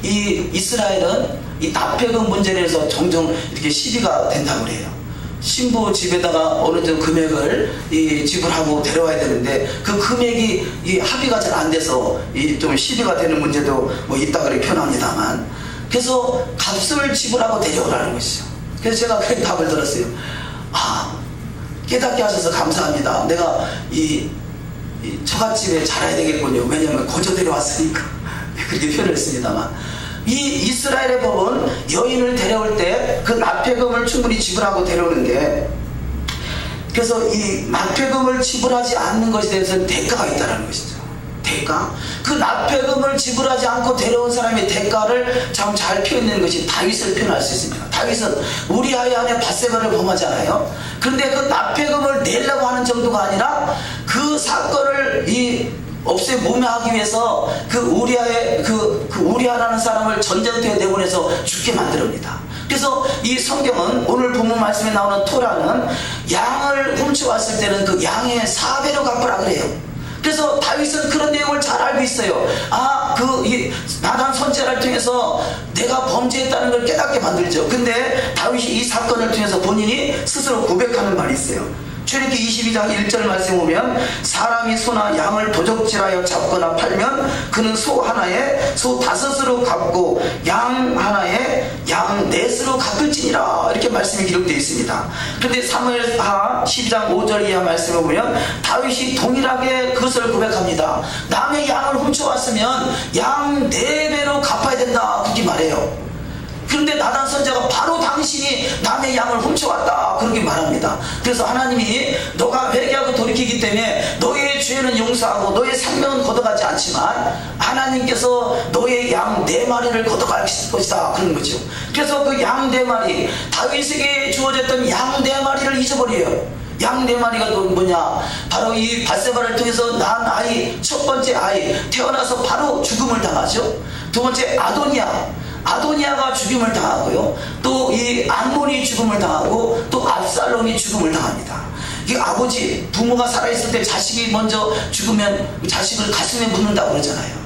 이스라엘은 이 납폐금 문제에 대해서 종종 이렇게 시비가 된다고 그래요. 신부 집에다가 어느 정도 금액을 지불하고 데려와야 되는데 그 금액이 합의가 잘 안 돼서 좀 시비가 되는 문제도 뭐 있다 그렇게 표현합니다만, 그래서 값을 지불하고 데려오라는 것이죠. 그래서 제가 그 답을 들었어요. 깨닫게 하셔서 감사합니다. 내가 이 처갓집에 자라야 되겠군요. 왜냐하면 거저 데려왔으니까. 그렇게 표현을 했습니다만, 이 이스라엘의 법은 여인을 데려올 때 그 납폐금을 충분히 지불하고 데려오는데, 그래서 이 납폐금을 지불하지 않는 것에 대해서는 대가가 있다는 것이죠. 대가? 그 납폐금을 지불하지 않고 데려온 사람의 대가를 참 잘 표현하는 것이 다윗을 표현할 수 있습니다. 다윗은 우리아의 아내 밧세바를 범하잖아요. 그런데 그 납폐금을 내려고 하는 정도가 아니라 그 사건을 없애 모면하기 위해서 그 우리아라는 사람을 전쟁터에 내보내서 죽게 만듭니다. 그래서 이 성경은 오늘 본문 말씀에 나오는 토라는 양을 훔쳐왔을 때는 그 양의 4배로 갚으라 그래요. 그래서 다윗은 그런 내용을 잘 알고 있어요. 나단 선지자를 통해서 내가 범죄했다는 걸 깨닫게 만들죠. 근데 다윗이 이 사건을 통해서 본인이 스스로 고백하는 말이 있어요. 출애굽기 22장 1절 말씀 보면, 사람이 소나 양을 도적질하여 잡거나 팔면 그는 소 하나에 소 5으로 갚고 양 하나에 양 4으로 갚을지니라, 이렇게 말씀이 기록되어 있습니다. 그런데 사무엘하 12장 5절 이하 말씀을 보면 다윗이 동일하게 그것을 고백합니다. 남의 양을 훔쳐왔으면 양 4배로 갚아야 된다, 그렇게 말해요. 그런데 나단 선지자가 바로 당신이 남의 양을 훔쳐왔다, 그렇게 말합니다. 그래서 하나님이 너가 회개하고 돌이키기 때문에 너의 죄는 용서하고 너의 생명은 걷어가지 않지만 하나님께서 너의 양 4마리를 걷어갈 것이다, 그런 거죠. 그래서 그 양 4마리, 다윗에게 주어졌던 양 4마리를 잊어버려요. 양 4마리가 또 뭐냐? 바로 이 밧세바를 통해서 낳은 아이, 첫 번째 아이 태어나서 바로 죽음을 당하죠. 두 번째 아도니아가 죽임을 당하고요. 또 이 암몬이 죽음을 당하고 또 압살롬이 죽음을 당합니다. 이 아버지, 부모가 살아있을 때 자식이 먼저 죽으면 자식을 가슴에 묻는다고 그러잖아요.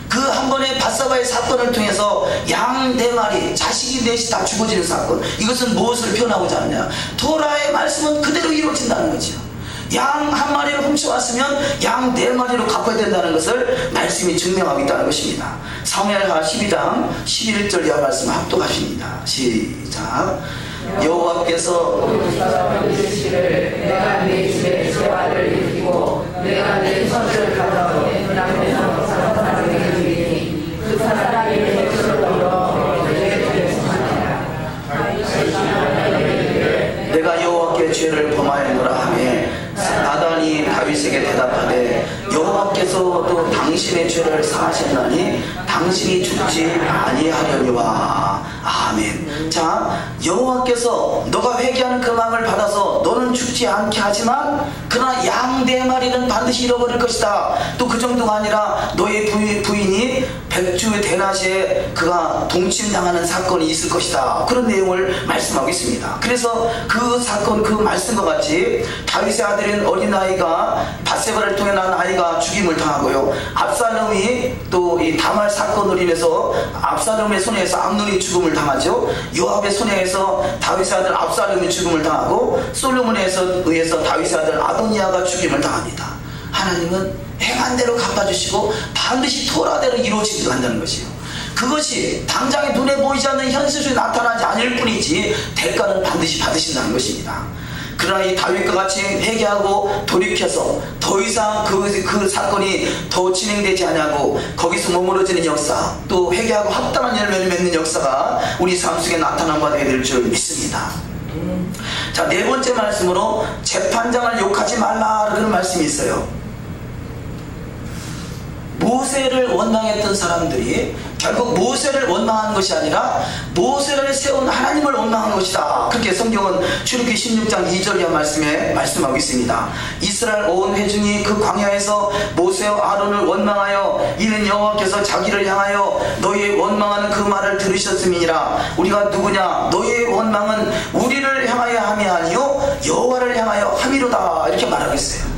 그 한 번의 밧세바의 사건을 통해서 양 4마리, 자식이 넷이 다 죽어지는 사건, 이것은 무엇을 표현하고자 하느냐? 토라의 말씀은 그대로 이루어진다는 거죠. 양 한 마리를 훔쳐왔으면 양 4마리로 갚아야 된다는 것을 말씀이 증명하고 있다는 것입니다. 사무엘하 12장 11절 이하 말씀 합독하십니다. 시작. 여호와께서 이르시기를 내가 네 집에 재화를 일으키고 내가 내 손을 가져 내 눈앞에서 사람에게 주리니 그 사람이 내 손을 들어 내게 주시리라. 내가 여호와께 죄를 범하였노라 하매 나단이 다윗에게 대답하되 여호와께서도 당신의 죄를 사하셨나니 당신이 죽지 아니하려니와. 아멘. 자, 여호와께서 너가 회개하는 그 마음을 받아서 너는 죽지 않게 하지만 그러나 양 4마리는 반드시 잃어버릴 것이다. 또 그 정도가 아니라 너의 부인이 백주 대낮에 그가 동침당하는 사건이 있을 것이다. 그런 내용을 말씀하고 있습니다. 그래서 그 사건, 그 말씀과 같이 다윗의 아들인 어린아이가 밧세바를 통해 난 아이가 죽임을 당하고요, 압살롬이 또 이 다말 사건으로 인해서 압살롬의 손에서 암논이 죽음을 당하죠. 요압의 손에 의해서 다윗의 아들 압살롬이 죽음을 당하고 솔로몬에 의해서 다윗의 아들 아도니아가 죽임을 당합니다. 하나님은 행한 대로 갚아주시고 반드시 토라대로 이루어지게 한다는 것이에요. 그것이 당장에 눈에 보이지 않는 현실에 나타나지 않을 뿐이지 대가는 반드시 받으신다는 것입니다. 그러나 이 다윗과 같이 회개하고 돌이켜서 더 이상 그 사건이 더 진행되지 않냐고 거기서 머무러지는 역사, 또 회개하고 합당한 열매를 맺는 역사가 우리 삶 속에 나타난 바 되게 될 줄 믿습니다. 자, 4번째 말씀으로 재판장을 욕하지 말라 그런 말씀이 있어요. 모세를 원망했던 사람들이 결국 모세를 원망하는 것이 아니라 모세를 세운 하나님을 원망하는 것이다. 그렇게 성경은 출애굽기 16장 2절 이하 말씀에 말씀하고 있습니다. 이스라엘 온 회중이 그 광야에서 모세와 아론을 원망하여 이는 여호와께서 자기를 향하여 너희의 원망하는 그 말을 들으셨음이니라. 우리가 누구냐? 너희의 원망은 우리를 향하여 함이 아니요 여호와를 향하여 함이로다. 이렇게 말하고 있어요.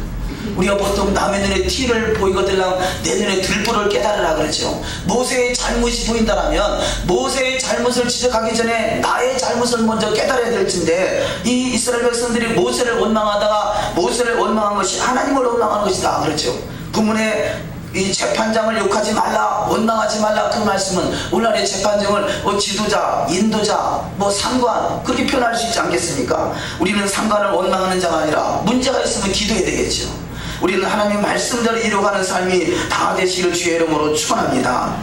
우리가 보통 남의 눈에 티를 보이거들랑 내 눈에 들보를 깨달으라 그러죠. 모세의 잘못이 보인다라면 모세의 잘못을 지적하기 전에 나의 잘못을 먼저 깨달아야 될 텐데, 이 이스라엘 백성들이 모세를 원망하다가 모세를 원망한 것이 하나님을 원망하는 것이다 그렇죠. 본문에 이 재판장을 욕하지 말라, 원망하지 말라, 그 말씀은 오늘날의 재판장을 지도자, 인도자, 상관 그렇게 표현할 수 있지 않겠습니까? 우리는 상관을 원망하는 자가 아니라 문제가 있으면 기도해야 되겠죠. 우리는 하나님 말씀대로 이루어가는 삶이 다 되시기를 주의 이름으로 축원합니다.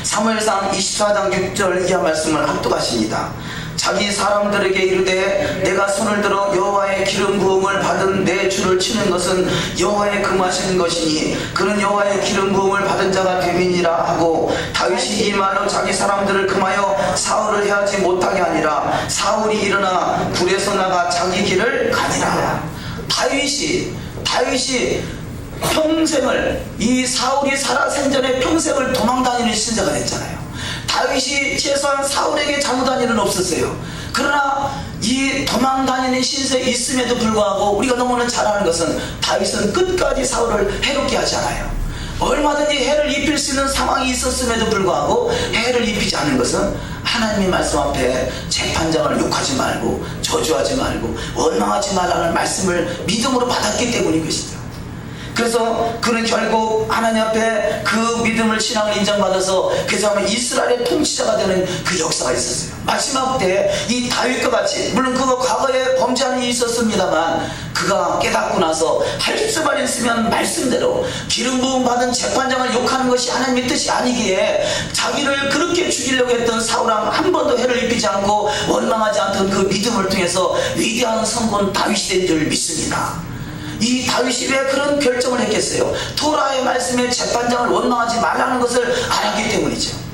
사무엘상 24장 6절 이하 말씀을 합독하십니다. 자기 사람들에게 이르되 내가 손을 들어 여호와의 기름 부음을 받은 내 주를 치는 것은 여호와의 금하시는 것이니 그는 여호와의 기름 부음을 받은 자가 됨이니라 하고, 다윗이 이 말로 자기 사람들을 금하여 사울을 해하지 못하게 하니라. 사울이 일어나 굴에서 나가 자기 길을 가니라. 다윗이 평생을, 이 사울이 살아 생전에 평생을 도망다니는 신세가 됐잖아요. 다윗이 최소한 사울에게 잘못한 일은 없었어요. 그러나 이 도망다니는 신세에 있음에도 불구하고 우리가 너무나 잘 아는 것은 다윗은 끝까지 사울을 해롭게 하지 않아요. 얼마든지 해를 입힐 수 있는 상황이 있었음에도 불구하고 해를 입히지 않은 것은 하나님의 말씀 앞에 재판장을 욕하지 말고 저주하지 말고 원망하지 말라는 말씀을 믿음으로 받았기 때문인 것이죠. 그래서 그는 결국 하나님 앞에 그 믿음을, 신앙을 인정받아서 그 사람은 이스라엘의 통치자가 되는 그 역사가 있었어요. 마지막 때 이 다윗과 같이, 물론 그가 과거에 범죄한 일이 있었습니다만 그가 깨닫고 나서 할 수만 있으면 말씀대로 기름 부음 받은 재판장을 욕하는 것이 하나님의 뜻이 아니기에 자기를 그렇게 죽이려고 했던 사울왕 한 번도 해를 입히지 않고 원망하지 않던 그 믿음을 통해서 위대한 성공 다윗이 된 줄 믿습니다. 이 다윗이 왜 그런 결정을 했겠어요? 토라의 말씀에 재판장을 원망하지 말라는 것을 알았기 때문이죠.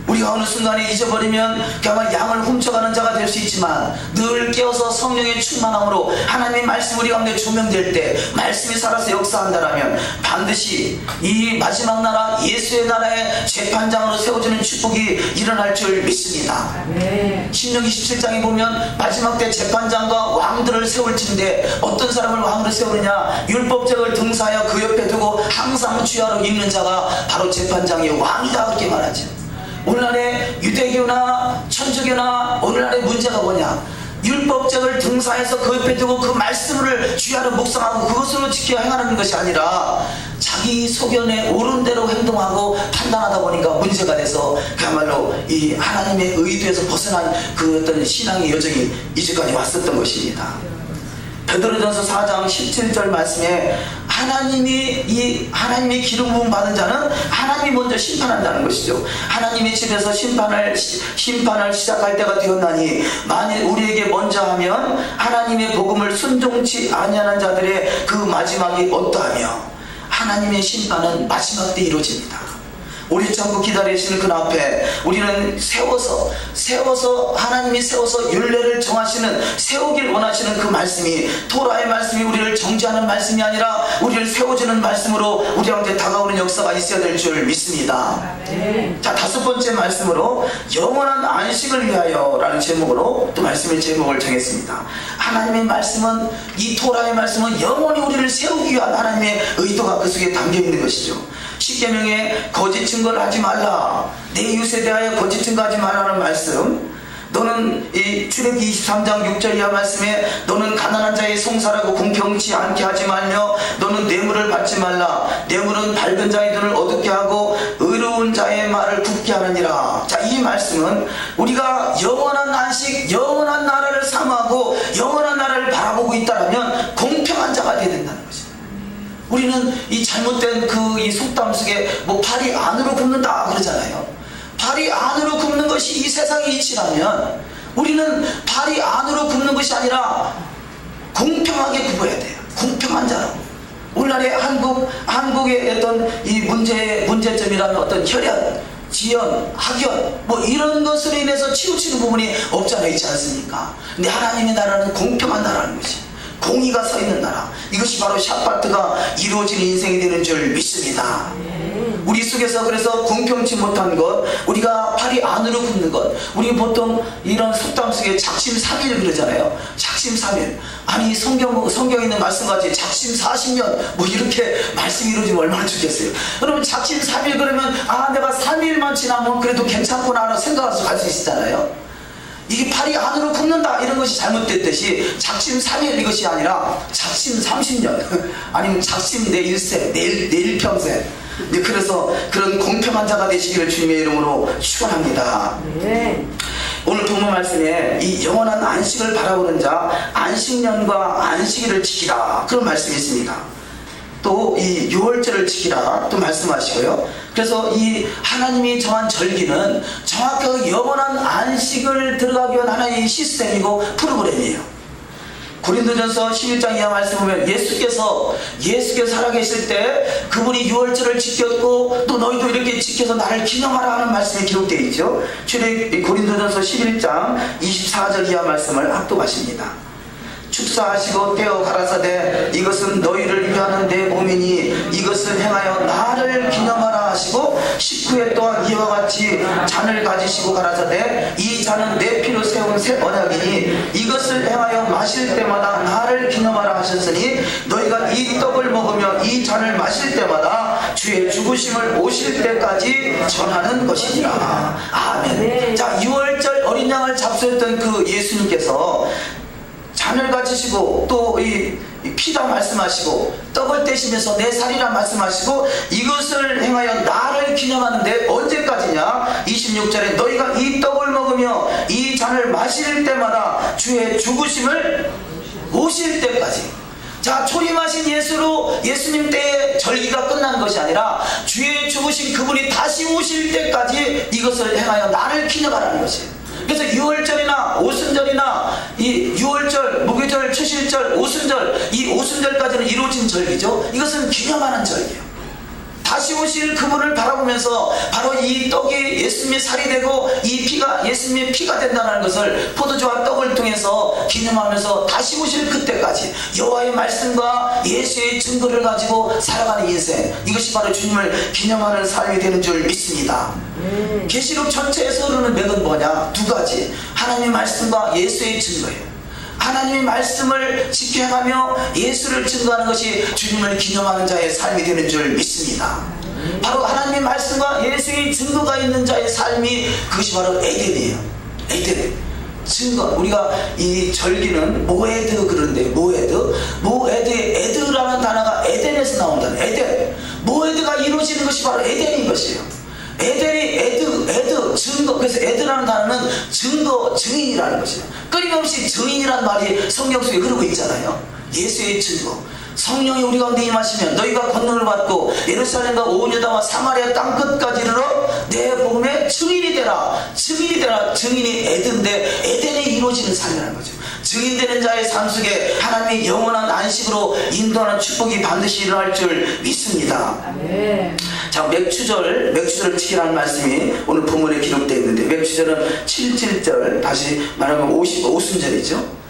우리가 어느 순간에 잊어버리면 그야말로 양을 훔쳐가는 자가 될 수 있지만 늘 깨어서 성령의 충만함으로 하나님의 말씀 우리 가운데 조명될 때 말씀이 살아서 역사한다라면 반드시 이 마지막 나라 예수의 나라의 재판장으로 세워지는 축복이 일어날 줄 믿습니다. 신명기 17장에 보면 마지막 때 재판장과 왕들을 세울 텐데 어떤 사람을 왕으로 세우느냐? 율법책을 등사하여 그 옆에 두고 항상 주야로 읽는 자가 바로 재판장이 왕이다 그렇게 말하죠. 오늘날의 유대교나 천주교나 오늘날의 문제가 뭐냐? 율법책을 등사해서 그 옆에 두고 그 말씀을 주야로 묵상하고 그것으로 지켜 행하는 것이 아니라 자기 소견에 옳은 대로 행동하고 판단하다 보니까 문제가 돼서 그야말로 이 하나님의 의도에서 벗어난 그 어떤 신앙의 여정이 이제까지 왔었던 것입니다. 베드로전서 4장 17절 말씀에 하나님이 기름 부음 받은 자는 하나님이 먼저 심판한다는 것이죠. 하나님의 집에서 심판을 시작할 때가 되었나니 만일 우리에게 먼저 하면 하나님의 복음을 순종치 아니하는 자들의 그 마지막이 어떠하며 하나님의 심판은 마지막 때 이루어집니다. 우리 참고 기다리시는 그 앞에 우리는 세워서 하나님이 세워서 율례를 정하시는 세우길 원하시는 그 말씀이 토라의 말씀이 우리를 정죄하는 말씀이 아니라 우리를 세워주는 말씀으로 우리한테 다가오는 역사가 있어야 될 줄 믿습니다. 자, 5번째 말씀으로 영원한 안식을 위하여 라는 제목으로 또 말씀의 제목을 정했습니다. 하나님의 말씀은 이 토라의 말씀은 영원히 우리를 세우기 위한 하나님의 의도가 그 속에 담겨 있는 것이죠. 십계명에 거짓 증거를 하지 말라, 내 이웃에 대하여 거짓 증거하지 말라는 말씀, 너는 이 출애굽기 23장 6절 이하 말씀에 너는 가난한 자의 송사라고 공평치 않게 하지 말며 너는 뇌물을 받지 말라, 뇌물은 밝은 자의 눈을 어둡게 하고 의로운 자의 말을 굳게 하느니라. 자, 이 말씀은 우리가 영원한 안식, 영원한 나라를 사모하고 영원한 나라를 바라보고 있다면 공평한 자가 되어야 된다는 것입니다. 우리는 이 잘못된 이 속담 속에 뭐 발이 안으로 굽는다 그러잖아요. 발이 안으로 굽는 것이 이 세상의 이치라면 우리는 발이 안으로 굽는 것이 아니라 공평하게 굽어야 돼요. 공평한 자라고. 오늘날의 한국의 어떤 이 문제점이라는 어떤 혈연, 지연, 학연 뭐 이런 것으로 인해서 치우치는 부분이 없지 않아 있지 않습니까? 근데 하나님의 나라는 공평한 나라는 것이, 공의가 서 있는 나라, 이것이 바로 샤파트가 이루어지는 인생이 되는 줄 믿습니다. 우리 속에서 그래서 공평치 못한 것, 우리가 팔이 안으로 굽는 것, 우리 보통 이런 속담 속에 작심 3일 그러잖아요. 작심 3일. 아니 성경에 있는 말씀같이 작심 40년 뭐 이렇게 말씀이 이루어지면 얼마나 좋겠어요. 그러면 작심 3일 그러면 내가 3일만 지나면 그래도 괜찮구나 하는 생각을 갈 수 있잖아요. 이게 팔이 안으로 굽는다 이런 것이 잘못됐듯이 작심 3일 이것이 아니라 작심 30년 아니면 작심 내 일생 내일 평생. 그래서 그런 공평한 자가 되시기를 주님의 이름으로 축원합니다. 오늘 본문 말씀에 이 영원한 안식을 바라보는 자 안식년과 안식일을 지키라 그런 말씀이 있습니다. 또 이 유월절을 지키라 또 말씀하시고요. 그래서 이 하나님이 정한 절기는 정확하게 영원한 안식을 들어가기 위한 하나님의 시스템이고 프로그램이에요. 고린도전서 11장 이하 말씀 보면 예수께서 살아계실 때 그분이 유월절을 지켰고 또 너희도 이렇게 지켜서 나를 기념하라 하는 말씀이 기록되어 있죠. 고린도전서 11장 24절 이하 말씀을 합독하십니다. 축사하시고 떼어 가라사대 이것은 너희를 위하는 내 몸이니 이것을 행하여 나를 기념하라 하시고 19회 또한 이와 같이 잔을 가지시고 가라사대 이 잔은 내 피로 세운 새 언약이니 이것을 행하여 마실 때마다 나를 기념하라 하셨으니 너희가 이 떡을 먹으며 이 잔을 마실 때마다 주의 죽으심을 오실 때까지 전하는 것이니라. 아멘. 자, 6월절 어린 양을 잡수했던 그 예수님께서 잔을 가지시고 또 이 피다 말씀하시고 떡을 떼시면서 내 살이라 말씀하시고 이것을 행하여 나를 기념하는데 언제까지냐? 26절에 너희가 이 떡을 먹으며 이 잔을 마실 때마다 주의 죽으심을 오실 때까지. 자, 초림하신 예수님 때의 절기가 끝난 것이 아니라 주의 죽으신 그분이 다시 오실 때까지 이것을 행하여 나를 기념하라는 것이에요. 그래서 6월절이나 오순절이나 이 6월절, 무교절, 추실절, 오순절, 이 오순절까지는 이루어진 절기죠. 이것은 기념하는 절기예요. 다시 오실 그분을 바라보면서 바로 이 떡이 예수님의 살이 되고 이 피가 예수님의 피가 된다는 것을 포도주와 떡을 통해서 기념하면서 다시 오실 그때까지 여호와의 말씀과 예수의 증거를 가지고 살아가는 인생, 이것이 바로 주님을 기념하는 삶이 되는 줄 믿습니다. 계시록 전체에서 흐르는 맥은 뭐냐? 두 가지. 하나님의 말씀과 예수의 증거예요. 하나님의 말씀을 지켜가며 예수를 증거하는 것이 주님을 기념하는 자의 삶이 되는 줄 믿습니다. 바로 하나님의 말씀과 예수의 증거가 있는 자의 삶이 그것이 바로 에덴이에요. 에덴. 증거. 우리가 이 절기는 모에드 그런데 모에드의 에드라는 단어가 에덴에서 나온다는 에덴. 모에드가 이루어지는 것이 바로 에덴인 것이에요. 에덴이 에드 증거. 그래서 에드라는 단어는 증거, 증인이라는 것이에요. 끊임없이 증인이라는 말이 성경 속에 흐르고 있잖아요. 예수의 증거. 성령이 우리 가운데 임하시면 너희가 권능을 받고 예루살렘과 온 유다와 사마리아 땅끝까지 이르러 내 복음의 증인이 되라. 증인이 되라. 증인이 에덴인데 에덴에 이루어지는 삶이라는 거죠. 증인되는 자의 삶 속에 하나님이 영원한 안식으로 인도하는 축복이 반드시 일어날 줄 믿습니다. 아멘. 자, 맥추절을 지키라는 말씀이 오늘 본문에 기록되어 있는데, 맥추절은 7절, 다시 말하면 55순절이죠.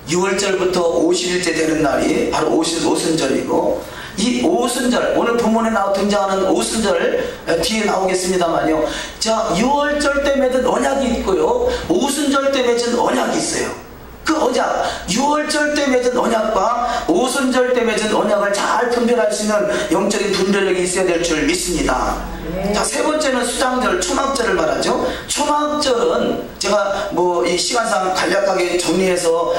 6월절부터 50일째 되는 날이 바로 오순절이고, 이 오순절, 오늘 본문에 등장하는 오순절 뒤에 나오겠습니다만요. 자, 6월절 때 맺은 언약이 있고요, 오순절 때 맺은 언약이 있어요. 그 언약, 6월절 때 맺은 언약과 오순절 때 맺은 언약을 잘 분별할 수 있는 영적인 분별력이 있어야 될 줄 믿습니다. 자, 세 번째는 수장절, 초막절을 말하죠. 초막절은 제가 이 시간상 간략하게 정리해서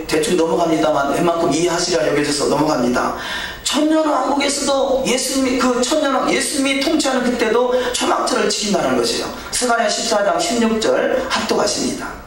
대충 넘어갑니다만 웬만큼 이해하시리라 여겨져서 넘어갑니다. 천년왕국에서도 예수님이 통치하는 그때도 초막절을 지킨다는 것이에요. 스가랴 14장 16절 합독하십니다.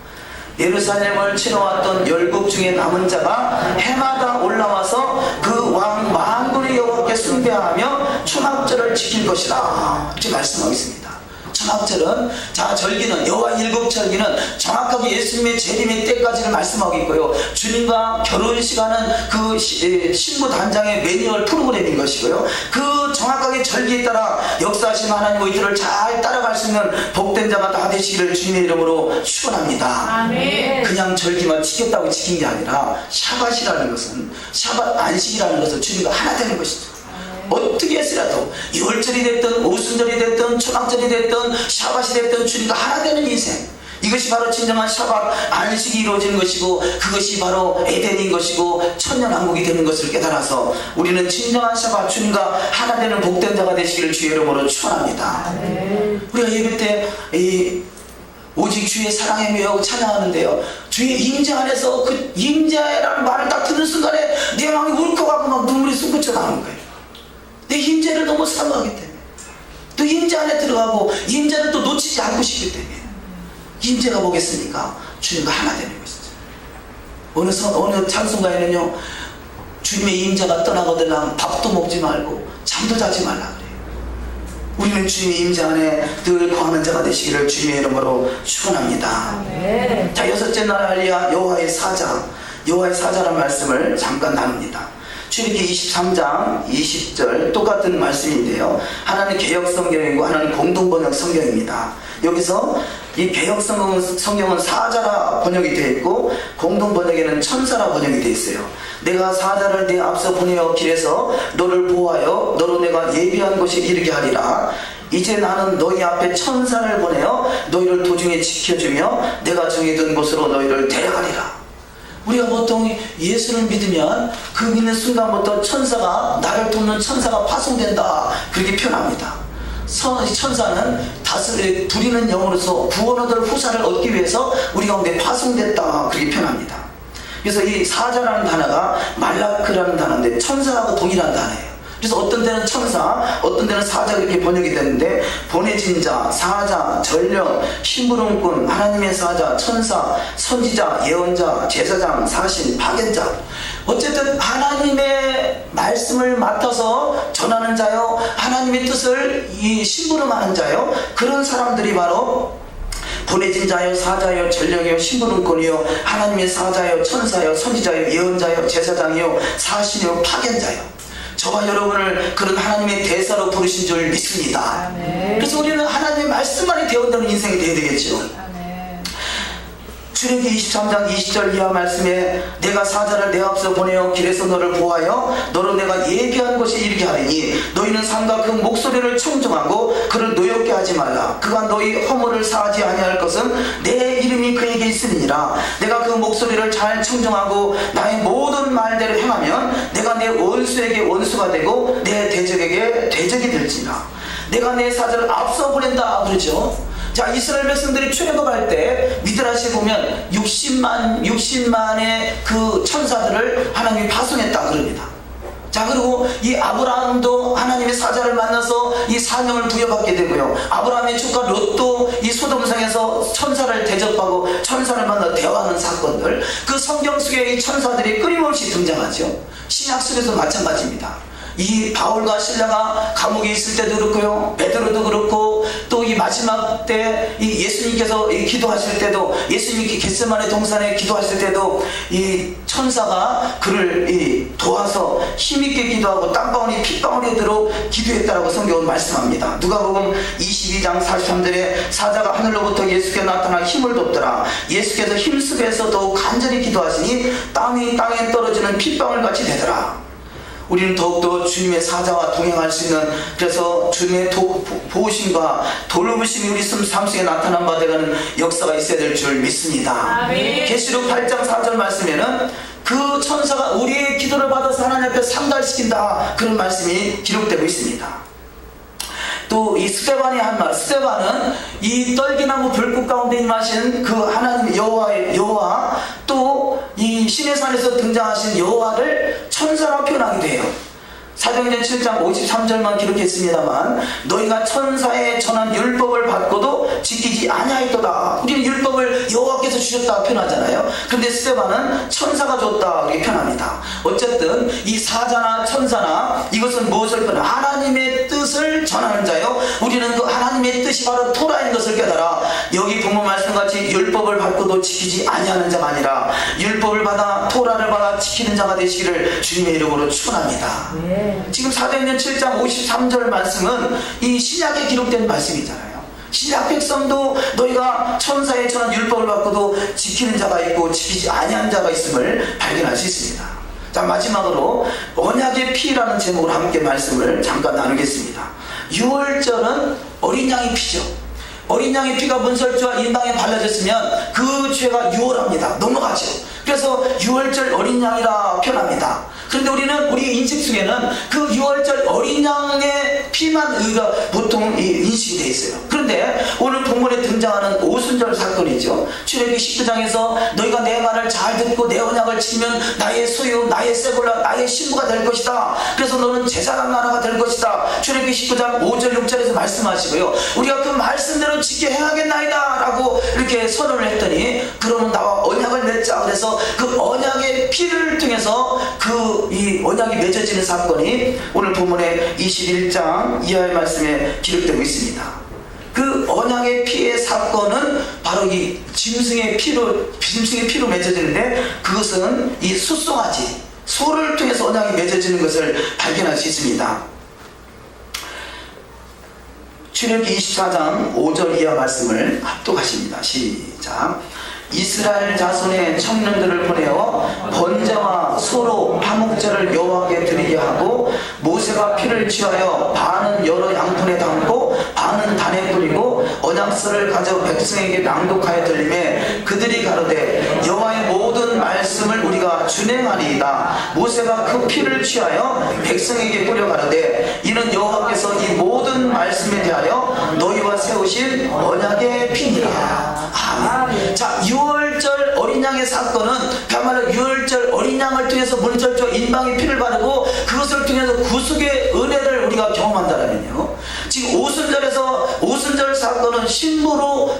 예루살렘을 치러왔던 열국 중에 남은 자가 해마다 올라와서 그 왕 만군의 여호와께 숭배하며 초막절을 지킬 것이라. 이렇게 말씀하고 있습니다. 초막절은, 자, 절기는, 여호와 일곱 절기는 정확하게 예수님의 재림의 때까지를 말씀하고 있고요, 주님과 결혼식하는 그 신부 단장의 매뉴얼 프로그램인 것이고요, 그 정확하게 절기에 따라 역사하신 하나님의 의도를 잘 따라갈 수 있는 복된 자가 다 되시기를 주님의 이름으로 축원합니다. 아멘. 그냥 절기만 지켰다고 지킨 게 아니라 샤밧이라는 것은, 샤밧 안식이라는 것은 주님과 하나 되는 것이죠. 어떻게 했으라도 6월절이 됐든 오순절이 됐든 초막절이 됐든 샤밧이 됐든 주님과 하나 되는 인생, 이것이 바로 진정한 샤밧 안식이 이루어지는 것이고, 그것이 바로 에덴인 것이고 천년왕국이 되는 것을 깨달아서 우리는 진정한 샤밧, 주님과 하나 되는 복된 자가 되시기를 주의 이름으로 축원합니다. 우리가 예배 때 오직 주의 사랑에 매여 찬양하는데요, 주의 임재 안에서 그 임재라는 말을 딱 듣는 순간에 내 마음이 울컥하고 막 눈물이 쏟구쳐 나오는 거예요. 내 임재를 너무 사랑하기 때문에, 또 임재 안에 들어가고 임재를 또 놓치지 않고 싶기 때문에. 임재가 뭐겠습니까? 주님과 하나 되는 것이죠. 어느 찬송가에는요, 주님의 임재가 떠나거들랑 밥도 먹지 말고 잠도 자지 말라 그래요. 우리는 주님의 임재 안에 늘 거하는 자가 되시기를 주님의 이름으로 축원합니다. 자, 여섯째 날 할례야 여호와의 사자라는 말씀을 잠깐 나눕니다. 출애굽기 23장 20절 똑같은 말씀인데요, 하나는 개역 성경이고 하나는 공동 번역 성경입니다. 여기서 이 개역 성경은 사자라 번역이 되어 있고 공동 번역에는 천사라 번역이 되어 있어요. 내가 사자를 내 앞서 보내어 길에서 너를 보호하여 너로 내가 예비한 곳에 이르게 하리라. 이제 나는 너희 앞에 천사를 보내어 너희를 도중에 지켜주며 내가 정해둔 곳으로 너희를 데려가리라. 우리가 보통 예수를 믿으면 그 믿는 순간부터 나를 돕는 천사가 파송된다, 그렇게 표현합니다. 천사는 부리는 영으로서 구원 얻을 후사를 얻기 위해서 우리 가운데 파송됐다, 그렇게 표현합니다. 그래서 이 사자라는 단어가 말라크라는 단어인데 천사하고 동일한 단어예요. 그래서 어떤 데는 천사, 어떤 데는 사자, 이렇게 번역이 되는데, 보내진 자, 사자, 전령, 심부름꾼, 하나님의 사자, 천사, 선지자, 예언자, 제사장, 사신, 파견자, 어쨌든 하나님의 말씀을 맡아서 전하는 자요, 하나님의 뜻을 심부름하는 자요, 그런 사람들이 바로 보내진 자요, 사자요, 전령이요, 심부름꾼이요, 하나님의 사자요, 천사요, 선지자요, 예언자요, 제사장이요, 사신이요, 파견자요. 저와 여러분을 그런 하나님의 대사로 부르신 줄 믿습니다. 그래서 우리는 하나님의 말씀만이 되어온다는 인생이 되어야 되겠죠. 출애굽기 23장 20절 이하 말씀에 내가 사자를 내 앞서 보내어 길에서 너를 보하여 너로 내가 예비한 곳에 이르게 하리니 너희는 삼가 그 목소리를 청정하고 그를 노엽게 하지 말라. 그가 너희 허물을 사하지 아니할 것은 내 이름이 그에게 있으니라. 내가 그 목소리를 잘 청정하고 나의 모든 말대로 행하면 내가 내 원수에게 원수가 되고 내 대적에게 대적이 될지라. 내가 내 사자를 앞서 보낸다 그러죠. 자, 이스라엘 백성들이 출애굽할 때 미드라시에 보면 60만의 그 천사들을 하나님이 파송했다 그럽니다. 자, 그리고 이 아브라함도 하나님의 사자를 만나서 이 사명을 부여받게 되고요. 아브라함의 조카 롯도 이 소돔성에서 천사를 대접하고 천사를 만나 대화하는 사건들, 그 성경 속에 이 천사들이 끊임없이 등장하죠. 신약 속에서 마찬가지입니다. 이 바울과 실라가 감옥에 있을 때도 그렇고요, 베드로도 그렇고, 또 이 마지막 때 이 예수님께서 이 기도하실 때도, 예수님이 겟세마네 동산에 기도하실 때도 이 천사가 그를 이 도와서 힘있게 기도하고 땀방울이 핏방울이 되도록 기도했다라고 성경은 말씀합니다. 누가복음 22장 43절에 사자가 하늘로부터 예수께 나타나 힘을 돋더라. 예수께서 힘쓰에서 더욱 간절히 기도하시니 땀이 땅에 떨어지는 핏방울같이 되더라. 우리는 더욱더 주님의 사자와 동행할 수 있는, 그래서 주님의 보호심과 돌보심이 우리 삶 속에 나타난 바 되는 역사가 있어야 될 줄 믿습니다. 계시록 8장 4절 말씀에는 그 천사가 우리의 기도를 받아서 하나님 앞에 상달시킨다, 그런 말씀이 기록되고 있습니다. 또 이 스데반이 한 말, 스데반은 이 떨기나무 불꽃 가운데 임하신 그 하나님 여호와, 또 이 시내산에서 등장하신 여호와를 천사로 표현하기도 해요. 사도행전 7장 53절만 기록했습니다만, 너희가 천사의 전한 율법을 받고도 지키지 아니하였도다. 우리는 율법을 여호와께서 주셨다 표현하잖아요. 그런데 스데반은 천사가 줬다 이렇게 표현합니다. 어쨌든 이 사자나 천사나 이것은 무엇을 표현하냐, 하나님의 뜻을 전하는 자요, 우리는 그 하나님의 뜻이 바로 토라인 것을 깨달아 여기 본문 말씀같이 율법을 받고도 지키지 아니하는 자가 아니라 율법을 받아 토라를 받아 지키는 자가 되시기를 주님의 이름으로 축원합니다. 지금 사도행전 7장 53절 말씀은 이 신약에 기록된 말씀이잖아요. 신약 백성도 너희가 천사의 전한 율법을 받고도 지키는 자가 있고 지키지 아니한 자가 있음을 발견할 수 있습니다. 자, 마지막으로 언약의 피라는 제목으로 함께 말씀을 잠깐 나누겠습니다. 6월절은 어린 양의 피죠. 어린 양의 피가 문설주와 인방에 발라졌으면 그 죄가 유월합니다. 넘어가죠. 그래서 6월절 어린 양이라 표현합니다. 그런데 우리는 우리 인식 속에는 그 6월절 어린 양의 피만 우리가 보통 인식이 되어 있어요. 그런데 오늘 본문에 등장하는 오순절 사건이죠. 출애굽기 19장에서 너희가 내 말을 잘 듣고 내 언약을 지키면 나의 소유, 나의 세골라, 나의 신부가 될 것이다. 그래서 너는 제사장 나라가 될 것이다. 출애굽기 19장 5절 6절에서 말씀하시고요, 우리가 그 말씀대로 지켜 행하겠나이다 라고 이렇게 선언을 했더니, 그러면 나와 언약을 맺자. 그래서 그 언약의 피를 통해서 이 언약이 맺어지는 사건이 오늘 본문의 21장 이하의 말씀에 기록되고 있습니다. 그 언약의 피의 사건은 바로 이 짐승의 피로 맺어지는데, 그것은 이 숫송아지, 소를 통해서 언약이 맺어지는 것을 발견할 수 있습니다. 출애굽기 24장 5절 이하 말씀을 합독하십니다. 시작. 이스라엘 자손의 청년들을 보내어 번제와 소로 화목제를 여호와께 드리게 하고, 모세가 피를 취하여 반은 여러 양푼에 담고 반은 단에 뿌리고 언약서를 가져 백성에게 낭독하여 들리매, 그들이 가로되 여호와의 모든 말씀을 우리가 준행하리이다. 모세가 그 피를 취하여 백성에게 뿌려 가로되 이는 여호와께서 이 모든 말씀에 대하여 너희와 세우신 언약의 피니라. 아멘. 자, 6월절 어린 양의 사건은 그야말로 6월절 어린 양을 통해서 문설주와 인방의 피를 바르고 그것을 통해서 구속의 은혜를 우리가 경험한다면요, 지금 오순절 사건은 신부로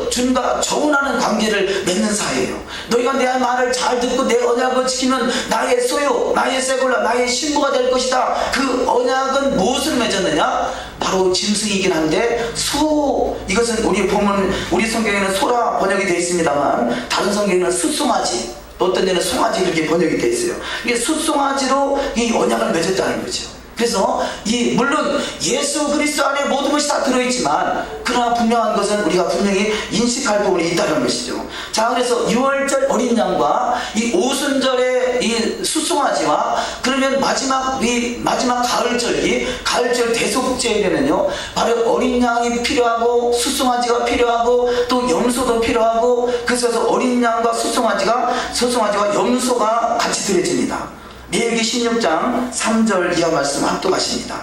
준과 정혼하는 관계를 맺는 사이예요. 너희가 내 말을 잘 듣고 내 언약을 지키면 나의 소유, 나의 세골라, 나의 신부가 될 것이다. 그 언약은 무엇을 맺었느냐? 바로 짐승이긴 한데 이것은 우리 성경에는 소라 번역이 되어 있습니다만, 다른 성경에는 숫송아지, 어떤 데는 송아지 이렇게 번역이 되어 있어요. 이게 숫송아지로 이 언약을 맺었다는 거죠. 그래서 물론 예수 그리스도 안에 모든 것이 다 들어있지만, 그러나 분명한 것은 우리가 분명히 인식할 부분이 있다는 것이죠. 자, 그래서 6월절 어린 양과 이 오순절의 이 숫송아지와, 그러면 마지막 가을절 대속제에는요, 바로 어린 양이 필요하고 숫송아지가 필요하고 또 염소도 필요하고, 그래서 어린 양과 숫송아지와 염소가 같이 드려집니다. 레위기 16장 3절 이하 말씀 합독하십니다.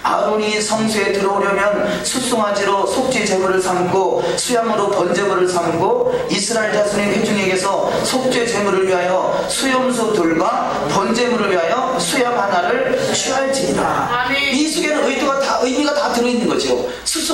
아론이 성소에 들어오려면 숫송아지로 속죄 제물을 삼고 수양으로 번제물을 삼고 이스라엘 자손의 회중에게서 속죄 제물을 위하여 수염소 둘과 번제물을 위하여 수염 하나를 취할지니라. 이 속에는 의미가 다 들어있는 거죠.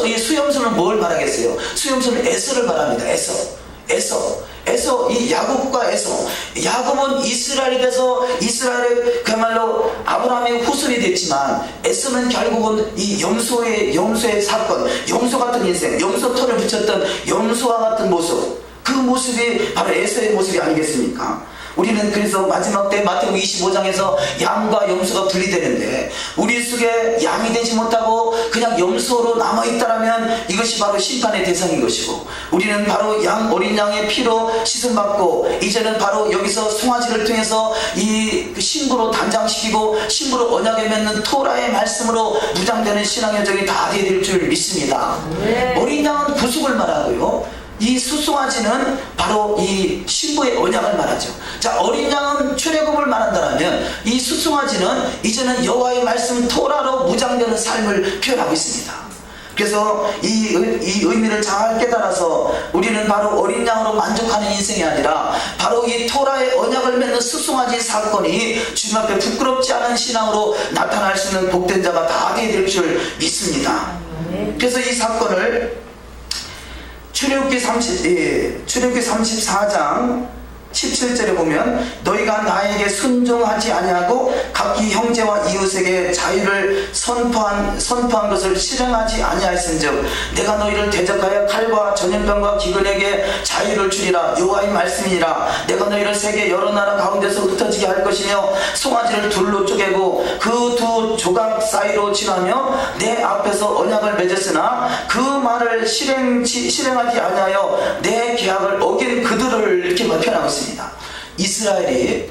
이 수염소는 뭘 말하겠어요? 수염소는 에서를 말합니다. 에서, 이 야곱과 에서. 야곱은 이스라엘이 돼서 이스라엘의 그야말로 아브라함의 후손이 됐지만, 에서는 결국은 이 염소의 사건, 염소 같은 인생, 염소 털을 붙였던 염소와 같은 모습, 그 모습이 바로 에서의 모습이 아니겠습니까? 우리는 그래서 마지막 때 마태복음 25장에서 양과 염소가 분리되는데, 우리 속에 양이 되지 못하고 그냥 염소로 남아있다라면 이것이 바로 심판의 대상인 것이고, 우리는 바로 어린 양의 피로 씻음받고 이제는 바로 여기서 송아지를 통해서 이 신부로 단장시키고 신부로 언약에 맺는 토라의 말씀으로 무장되는 신앙 여정이 다 되어야 될 줄 믿습니다. 어린 양은 구속을 말하고요, 이 숫송아지는 바로 이 신부의 언약을 말하죠. 자, 어린 양은 출애굽을 말한다면, 이 숫송아지는 이제는 여호와의 말씀 토라로 무장되는 삶을 표현하고 있습니다. 그래서 이 의미를 잘 깨달아서 우리는 바로 어린 양으로 만족하는 인생이 아니라 바로 이 토라의 언약을 맺는 숫송아지 사건이 주님 앞에 부끄럽지 않은 신앙으로 나타날 수 있는 복된 자가 다 되어야 될 줄 믿습니다. 그래서 이 사건을 출애굽기 34장 17절에 보면, 너희가 나에게 순종하지 아니하고 각기 형제와 이웃에게 자유를 선포한 것을 실행하지 아니하였은즉 내가 너희를 대적하여 칼과 전염병과 기근에게 자유를 주리라. 여호와의 말씀이니라. 내가 너희를 세계 여러 나라 가운데서 흩어지게 할 것이며 송아지를 둘로 쪼개고 그 두 조각 사이로 지나며 내 앞에서 언약을 맺었으나 그 말을 실행하지 아니하여 내 계약을 어긴 그들을 이렇게 표현하고 있습니다. 이스라엘이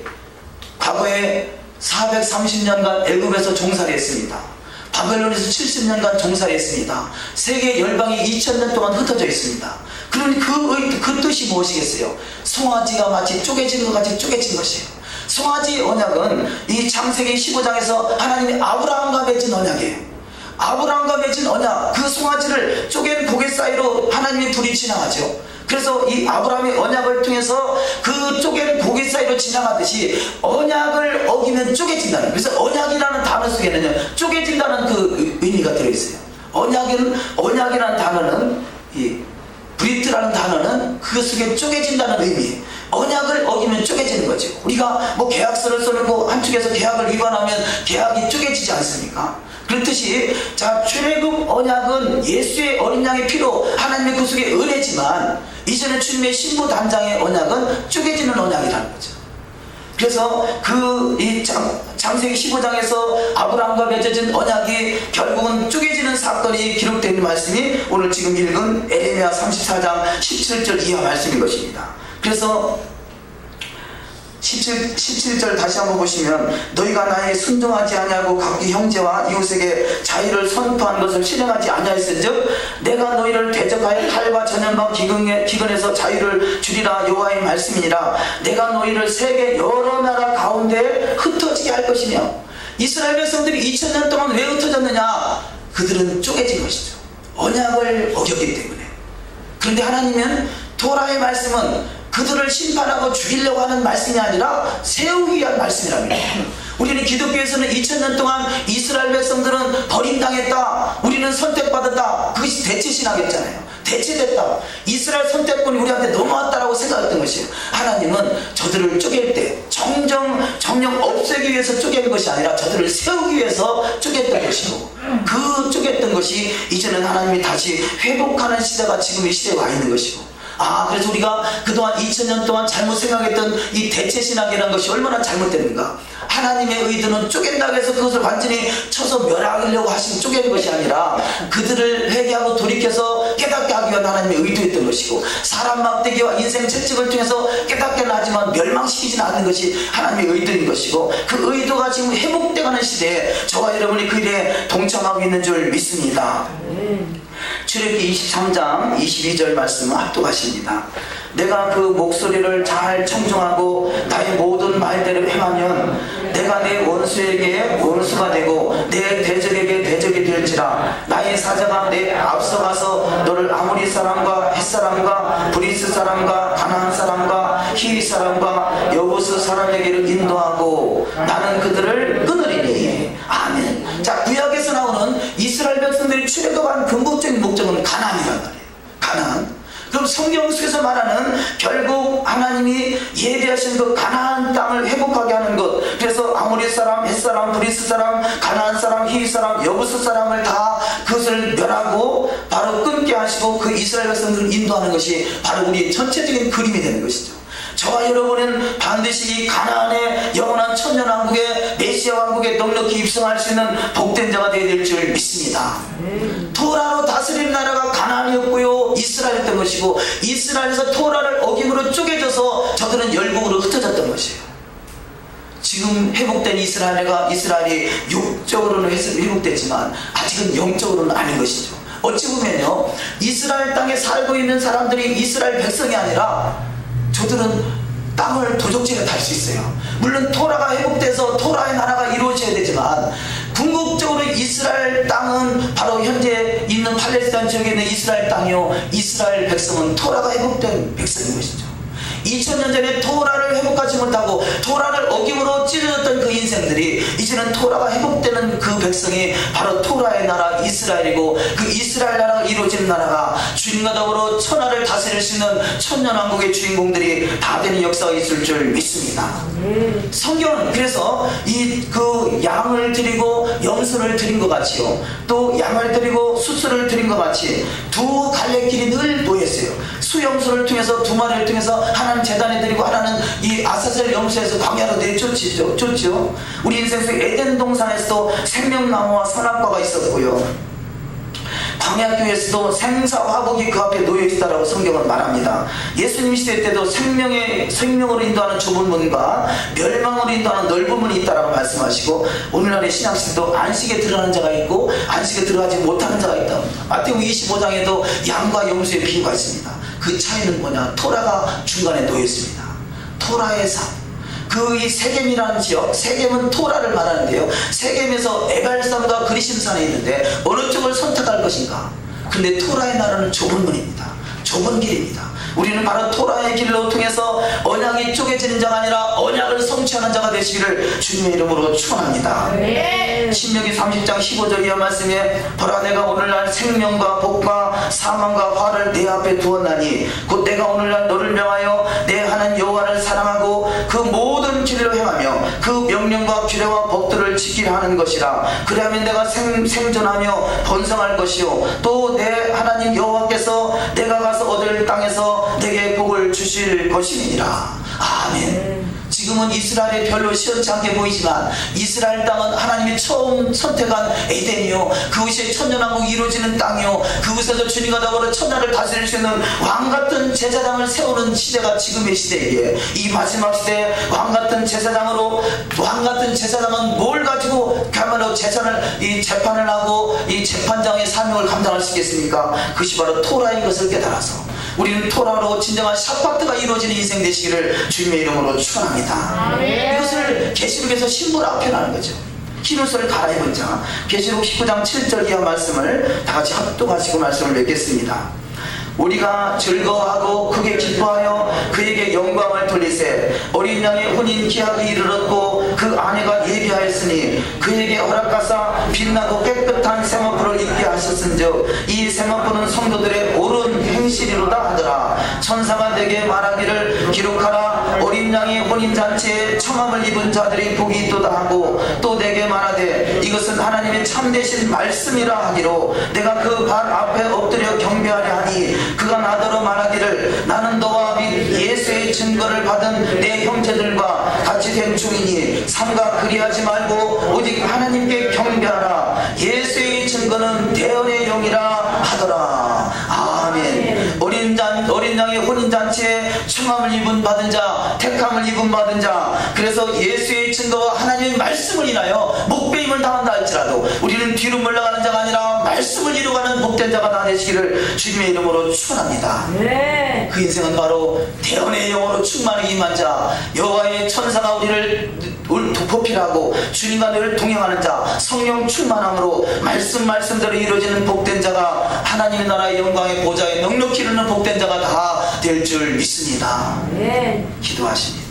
과거에 430년간 애굽에서 종살이 했습니다. 바벨론에서 70년간 종살이 했습니다. 세계 열방이 2000년 동안 흩어져 있습니다. 그러니 그 뜻이 무엇이겠어요? 송아지가 마치 쪼개진 것 같이 쪼개진 것이에요. 송아지 언약은 이 창세기 15장에서 하나님이 아브라함과 맺은 언약이에요. 아브라함과 맺은 언약, 그 송아지를 쪼갠 고개 사이로 하나님의 불이 지나가죠. 그래서 이 아브라함의 언약을 통해서 그 쪼갠 고개 사이로 지나가듯이 언약을 어기면 쪼개진다는, 그래서 언약이라는 단어 속에는 쪼개진다는 그 의미가 들어있어요. 언약이라는 단어는, 이 브리트라는 단어는 그 속에 쪼개진다는 의미예요. 언약을 어기면 쪼개지는 거죠. 우리가 뭐 계약서를 써놓고 한쪽에서 계약을 위반하면 계약이 쪼개지지 않습니까? 그렇듯이, 자, 출애굽 언약은 예수의 어린 양의 피로 하나님의 구속의 은혜지만, 이제는 주님의 신부 단장의 언약은 쪼개지는 언약이라는 거죠. 그래서 이 창세기 15장에서 아브라함과 맺어진 언약이 결국은 쪼개지는 사건이 기록된 말씀이 오늘 지금 읽은 에레미야 34장 17절 이하 말씀인 것입니다. 그래서 17절 다시 한번 보시면, 너희가 나에게 순종하지 아니하고 각기 형제와 이웃에게 자유를 선포한 것을 실행하지 아니하였은즉 내가 너희를 대적하여 칼과 전염병 기근에서 자유를 주리라. 여호와의 말씀이니라. 내가 너희를 세계 여러 나라 가운데 흩어지게 할 것이며. 이스라엘 백성들이 2000년 동안 왜 흩어졌느냐? 그들은 쪼개진 것이죠. 언약을 어겼기 때문에. 그런데 하나님은, 토라의 말씀은 그들을 심판하고 죽이려고 하는 말씀이 아니라 세우기 위한 말씀이랍니다. 우리는 기독교에서는 2000년 동안 이스라엘 백성들은 버림당했다, 우리는 선택받았다, 그것이 대체신학이었잖아요. 대체됐다, 이스라엘 선택권이 우리한테 넘어왔다라고 생각했던 것이에요. 하나님은 저들을 쪼갤 때 정령 없애기 위해서 쪼개는 것이 아니라 저들을 세우기 위해서 쪼갰던 것이고, 그 쪼갰던 것이 이제는 하나님이 다시 회복하는 시대가 지금 이 시대에 와 있는 것이고, 그래서 우리가 그동안 2000년 동안 잘못 생각했던 이 대체신학이라는 것이 얼마나 잘못됐는가. 하나님의 의도는 쪼갠다고 해서 그것을 완전히 쳐서 멸하려고 하신 쪼개는 것이 아니라 그들을 회개하고 돌이켜서 깨닫게 하기 위한 하나님의 의도였던 것이고, 사람 막대기와 인생 채찍을 통해서 깨닫게는 하지만 멸망시키지는 않는 것이 하나님의 의도인 것이고, 그 의도가 지금 회복되어가는 시대에 저와 여러분이 그 일에 동참하고 있는 줄 믿습니다. 출애굽기 23장 22절 말씀은 합독하십니다. 내가 그 목소리를 잘 청중하고 나의 모든 말대로 행하면 내가 내 원수에게 원수가 되고 내 대적에게 대적이 될지라. 나의 사자가 내 앞서가서 너를 아모리 사람과 헷 사람과 브리스 사람과 가나안 사람과 히위 사람과 여부스 사람에게로 인도하고 나는 그들을 끊으리니. 아멘. 자, 구약에서 나오는 이스라엘 백성들이 출애굽한 근본적인 목적은 가나안이란 말이에요. 가나안. 그럼 성경 속에서 말하는 결국 하나님이 예비하신 그 가나안 땅을 회복하게 하는 것, 그래서 아모리 사람, 헷 사람, 브리스 사람, 가나안 사람, 히위 사람, 여부스 사람을 다 그것을 멸하고 바로 끊게 하시고 그 이스라엘 백성들을 인도하는 것이 바로 우리의 전체적인 그림이 되는 것이죠. 저와 여러분은 반드시 이 가나안의 영원한 천년왕국의 메시아 왕국에 넉넉히 입성할 수 있는 복된 자가 되어야 될 줄 믿습니다. 토라로 다스리는 나라가 가나안이었고요, 이스라엘이었던 것이고, 이스라엘에서 토라를 어김으로 쪼개져서 저들은 열국으로 흩어졌던 것이에요. 지금 회복된 이스라엘이 육적으로는 회복됐지만 아직은 영적으로는 아닌 것이죠. 어찌 보면요, 이스라엘 땅에 살고 있는 사람들이 이스라엘 백성이 아니라 저들은 땅을 도적질해 탈 수 있어요. 물론 토라가 회복돼서 토라의 나라가 이루어져야 되지만 궁극적으로 이스라엘 땅은 바로 현재 있는 팔레스타인 지역에 있는 이스라엘 땅이요, 이스라엘 백성은 토라가 회복된 백성인 것이죠. 2000년 전에 토라를 회복하지 못하고 토라를 어김으로 찢어졌던 그 인생들이 이제는 토라가 회복되는 그 백성이 바로 토라의 나라 이스라엘이고, 그 이스라엘 나라가 이루어지는 나라가 주님과 더불어 천하를 다스릴 수 있는 천년왕국의 주인공들이 다 되는 역사가 있을 줄 믿습니다. 성경은 그래서 그 양을 드리고 염소를 드린 것 같이요, 또 양을 드리고 수수를 드린 것 같이 두 갈래 길이 늘 놓였어요. 수염소를 통해서 두 마리를 통해서 하나는 제단에 드리고 하나는 이 아사셀 염소에서 광야로 내쫓죠. 우리 인생 속 에덴 동산에서도 생명나무와 선악과가 있었고요, 광야교회에서도 생사화복이 그 앞에 놓여있다라고 성경은 말합니다. 예수님 시대 때도 생명으로 인도하는 좁은 문과 멸망으로 인도하는 넓은 문이 있다라고 말씀하시고, 오늘날의 신약시대도 안식에 들어가는 자가 있고 안식에 들어가지 못하는 자가 있다. 마태복음 25장에도 양과 염소의 비유가 있습니다. 그 차이는 뭐냐? 토라가 중간에 놓여있습니다. 토라의 삶, 이 세겜이라는 지역, 세겜은 토라를 말하는데요, 세겜에서 에발산과 그리심산에 있는데 어느 쪽을 선택할 것인가? 근데 토라의 나라는 좁은 문입니다. 좁은 길입니다. 우리는 바로 토라의 길로 통해서 언약이 쪼개지는 자가 아니라 언약을 성취하는 자가 되시기를 주님의 이름으로 축원합니다. 신명기 30장 15절 이하 말씀에 보라, 내가 오늘날 생명과 복과 사망과 화를 내 앞에 두었나니 곧 내가 오늘날 너를 명하여 내 하나님 여호와를 사랑하고 그 모든 길로 행하며 그 명령과 규례와 법들을 지키려 하는 것이라. 그리하면 내가 생존하며 번성할 것이요, 또 내 하나님 여호와께서 내가 가서 얻을 땅에서 내게 복을 주실 것이니라. 아멘. 지금은 이스라엘이 별로 시원치 않게 보이지만 이스라엘 땅은 하나님이 처음 선택한 에덴이요, 그곳이 천년왕국이 이루어지는 땅이요, 그곳에서 주님과 더불어 천하를 다스릴 수 있는 왕같은 제사장을 세우는 시대가 지금의 시대이기에, 이 마지막 시대에 왕같은 제사장은 뭘 가지고 그야말로 재판을 하고 이 재판장의 사명을 감당할 수 있겠습니까? 그것이 바로 토라인 것을 깨달아서 우리는 토라로 진정한 샤파트가 이루어지는 인생 되시기를 주님의 이름으로 축원합니다. 이것을 계시록에서 신부로 표현하는 거죠. 흰 옷을 갈아입은 자, 계시록 19장 7절 이하 말씀을 다 같이 합독하시고 말씀을 맺겠습니다. 우리가 즐거워하고 크게 기뻐하여 그에게 영광을 돌리세. 어린 양의 혼인 기약이 이르렀고 그 아내가 예비하였으니 그에게 허락하사 빛나고 깨끗한 세마포를 입게 하셨은즉 이 세마포는 성도들의 옳은 행실이로다 하더라. 천사가 내게 말하기를 기록하라. 어린 양의 혼인잔치에 청함을 입은 자들이 복이 있도다 하고, 또 내게 말하되 이것은 하나님의 참되신 말씀이라 하기로 내가 그 발 앞에 엎드려 경배하려 하니 그가 나더러 말하기를 나는 너와 및 예수의 증거를 받은 내 형제들과 같이 된 중이니 삼가 그리하지 말고 오직 하나님께 경배하라. 예수의 증거는 대언의 영이라 하더라. 아멘. 어린 양의 가나의 혼인잔치에 청함을 입은 받은 자, 택함을 입은 받은 자, 그래서 예수의 증거와 하나님의 말씀을 인하여 목배임을 당한다 할지라도 우리는 뒤로 물러가는 자가 아니라 말씀을 이루가는 복된 자가 다 되시기를 주님의 이름으로 축원합니다. 네. 그 인생은 바로 대언의 영으로 충만하게 임한 자, 여호와의 천사가 우리를 보필하고 주님과 늘 동행하는 자, 성령 충만함으로 말씀대로 이루어지는 복된 자가 하나님의 나라의 영광의 보좌에 넉넉히 이르는 복된 자가 다 될 줄 믿습니다. 네. 기도하십니다.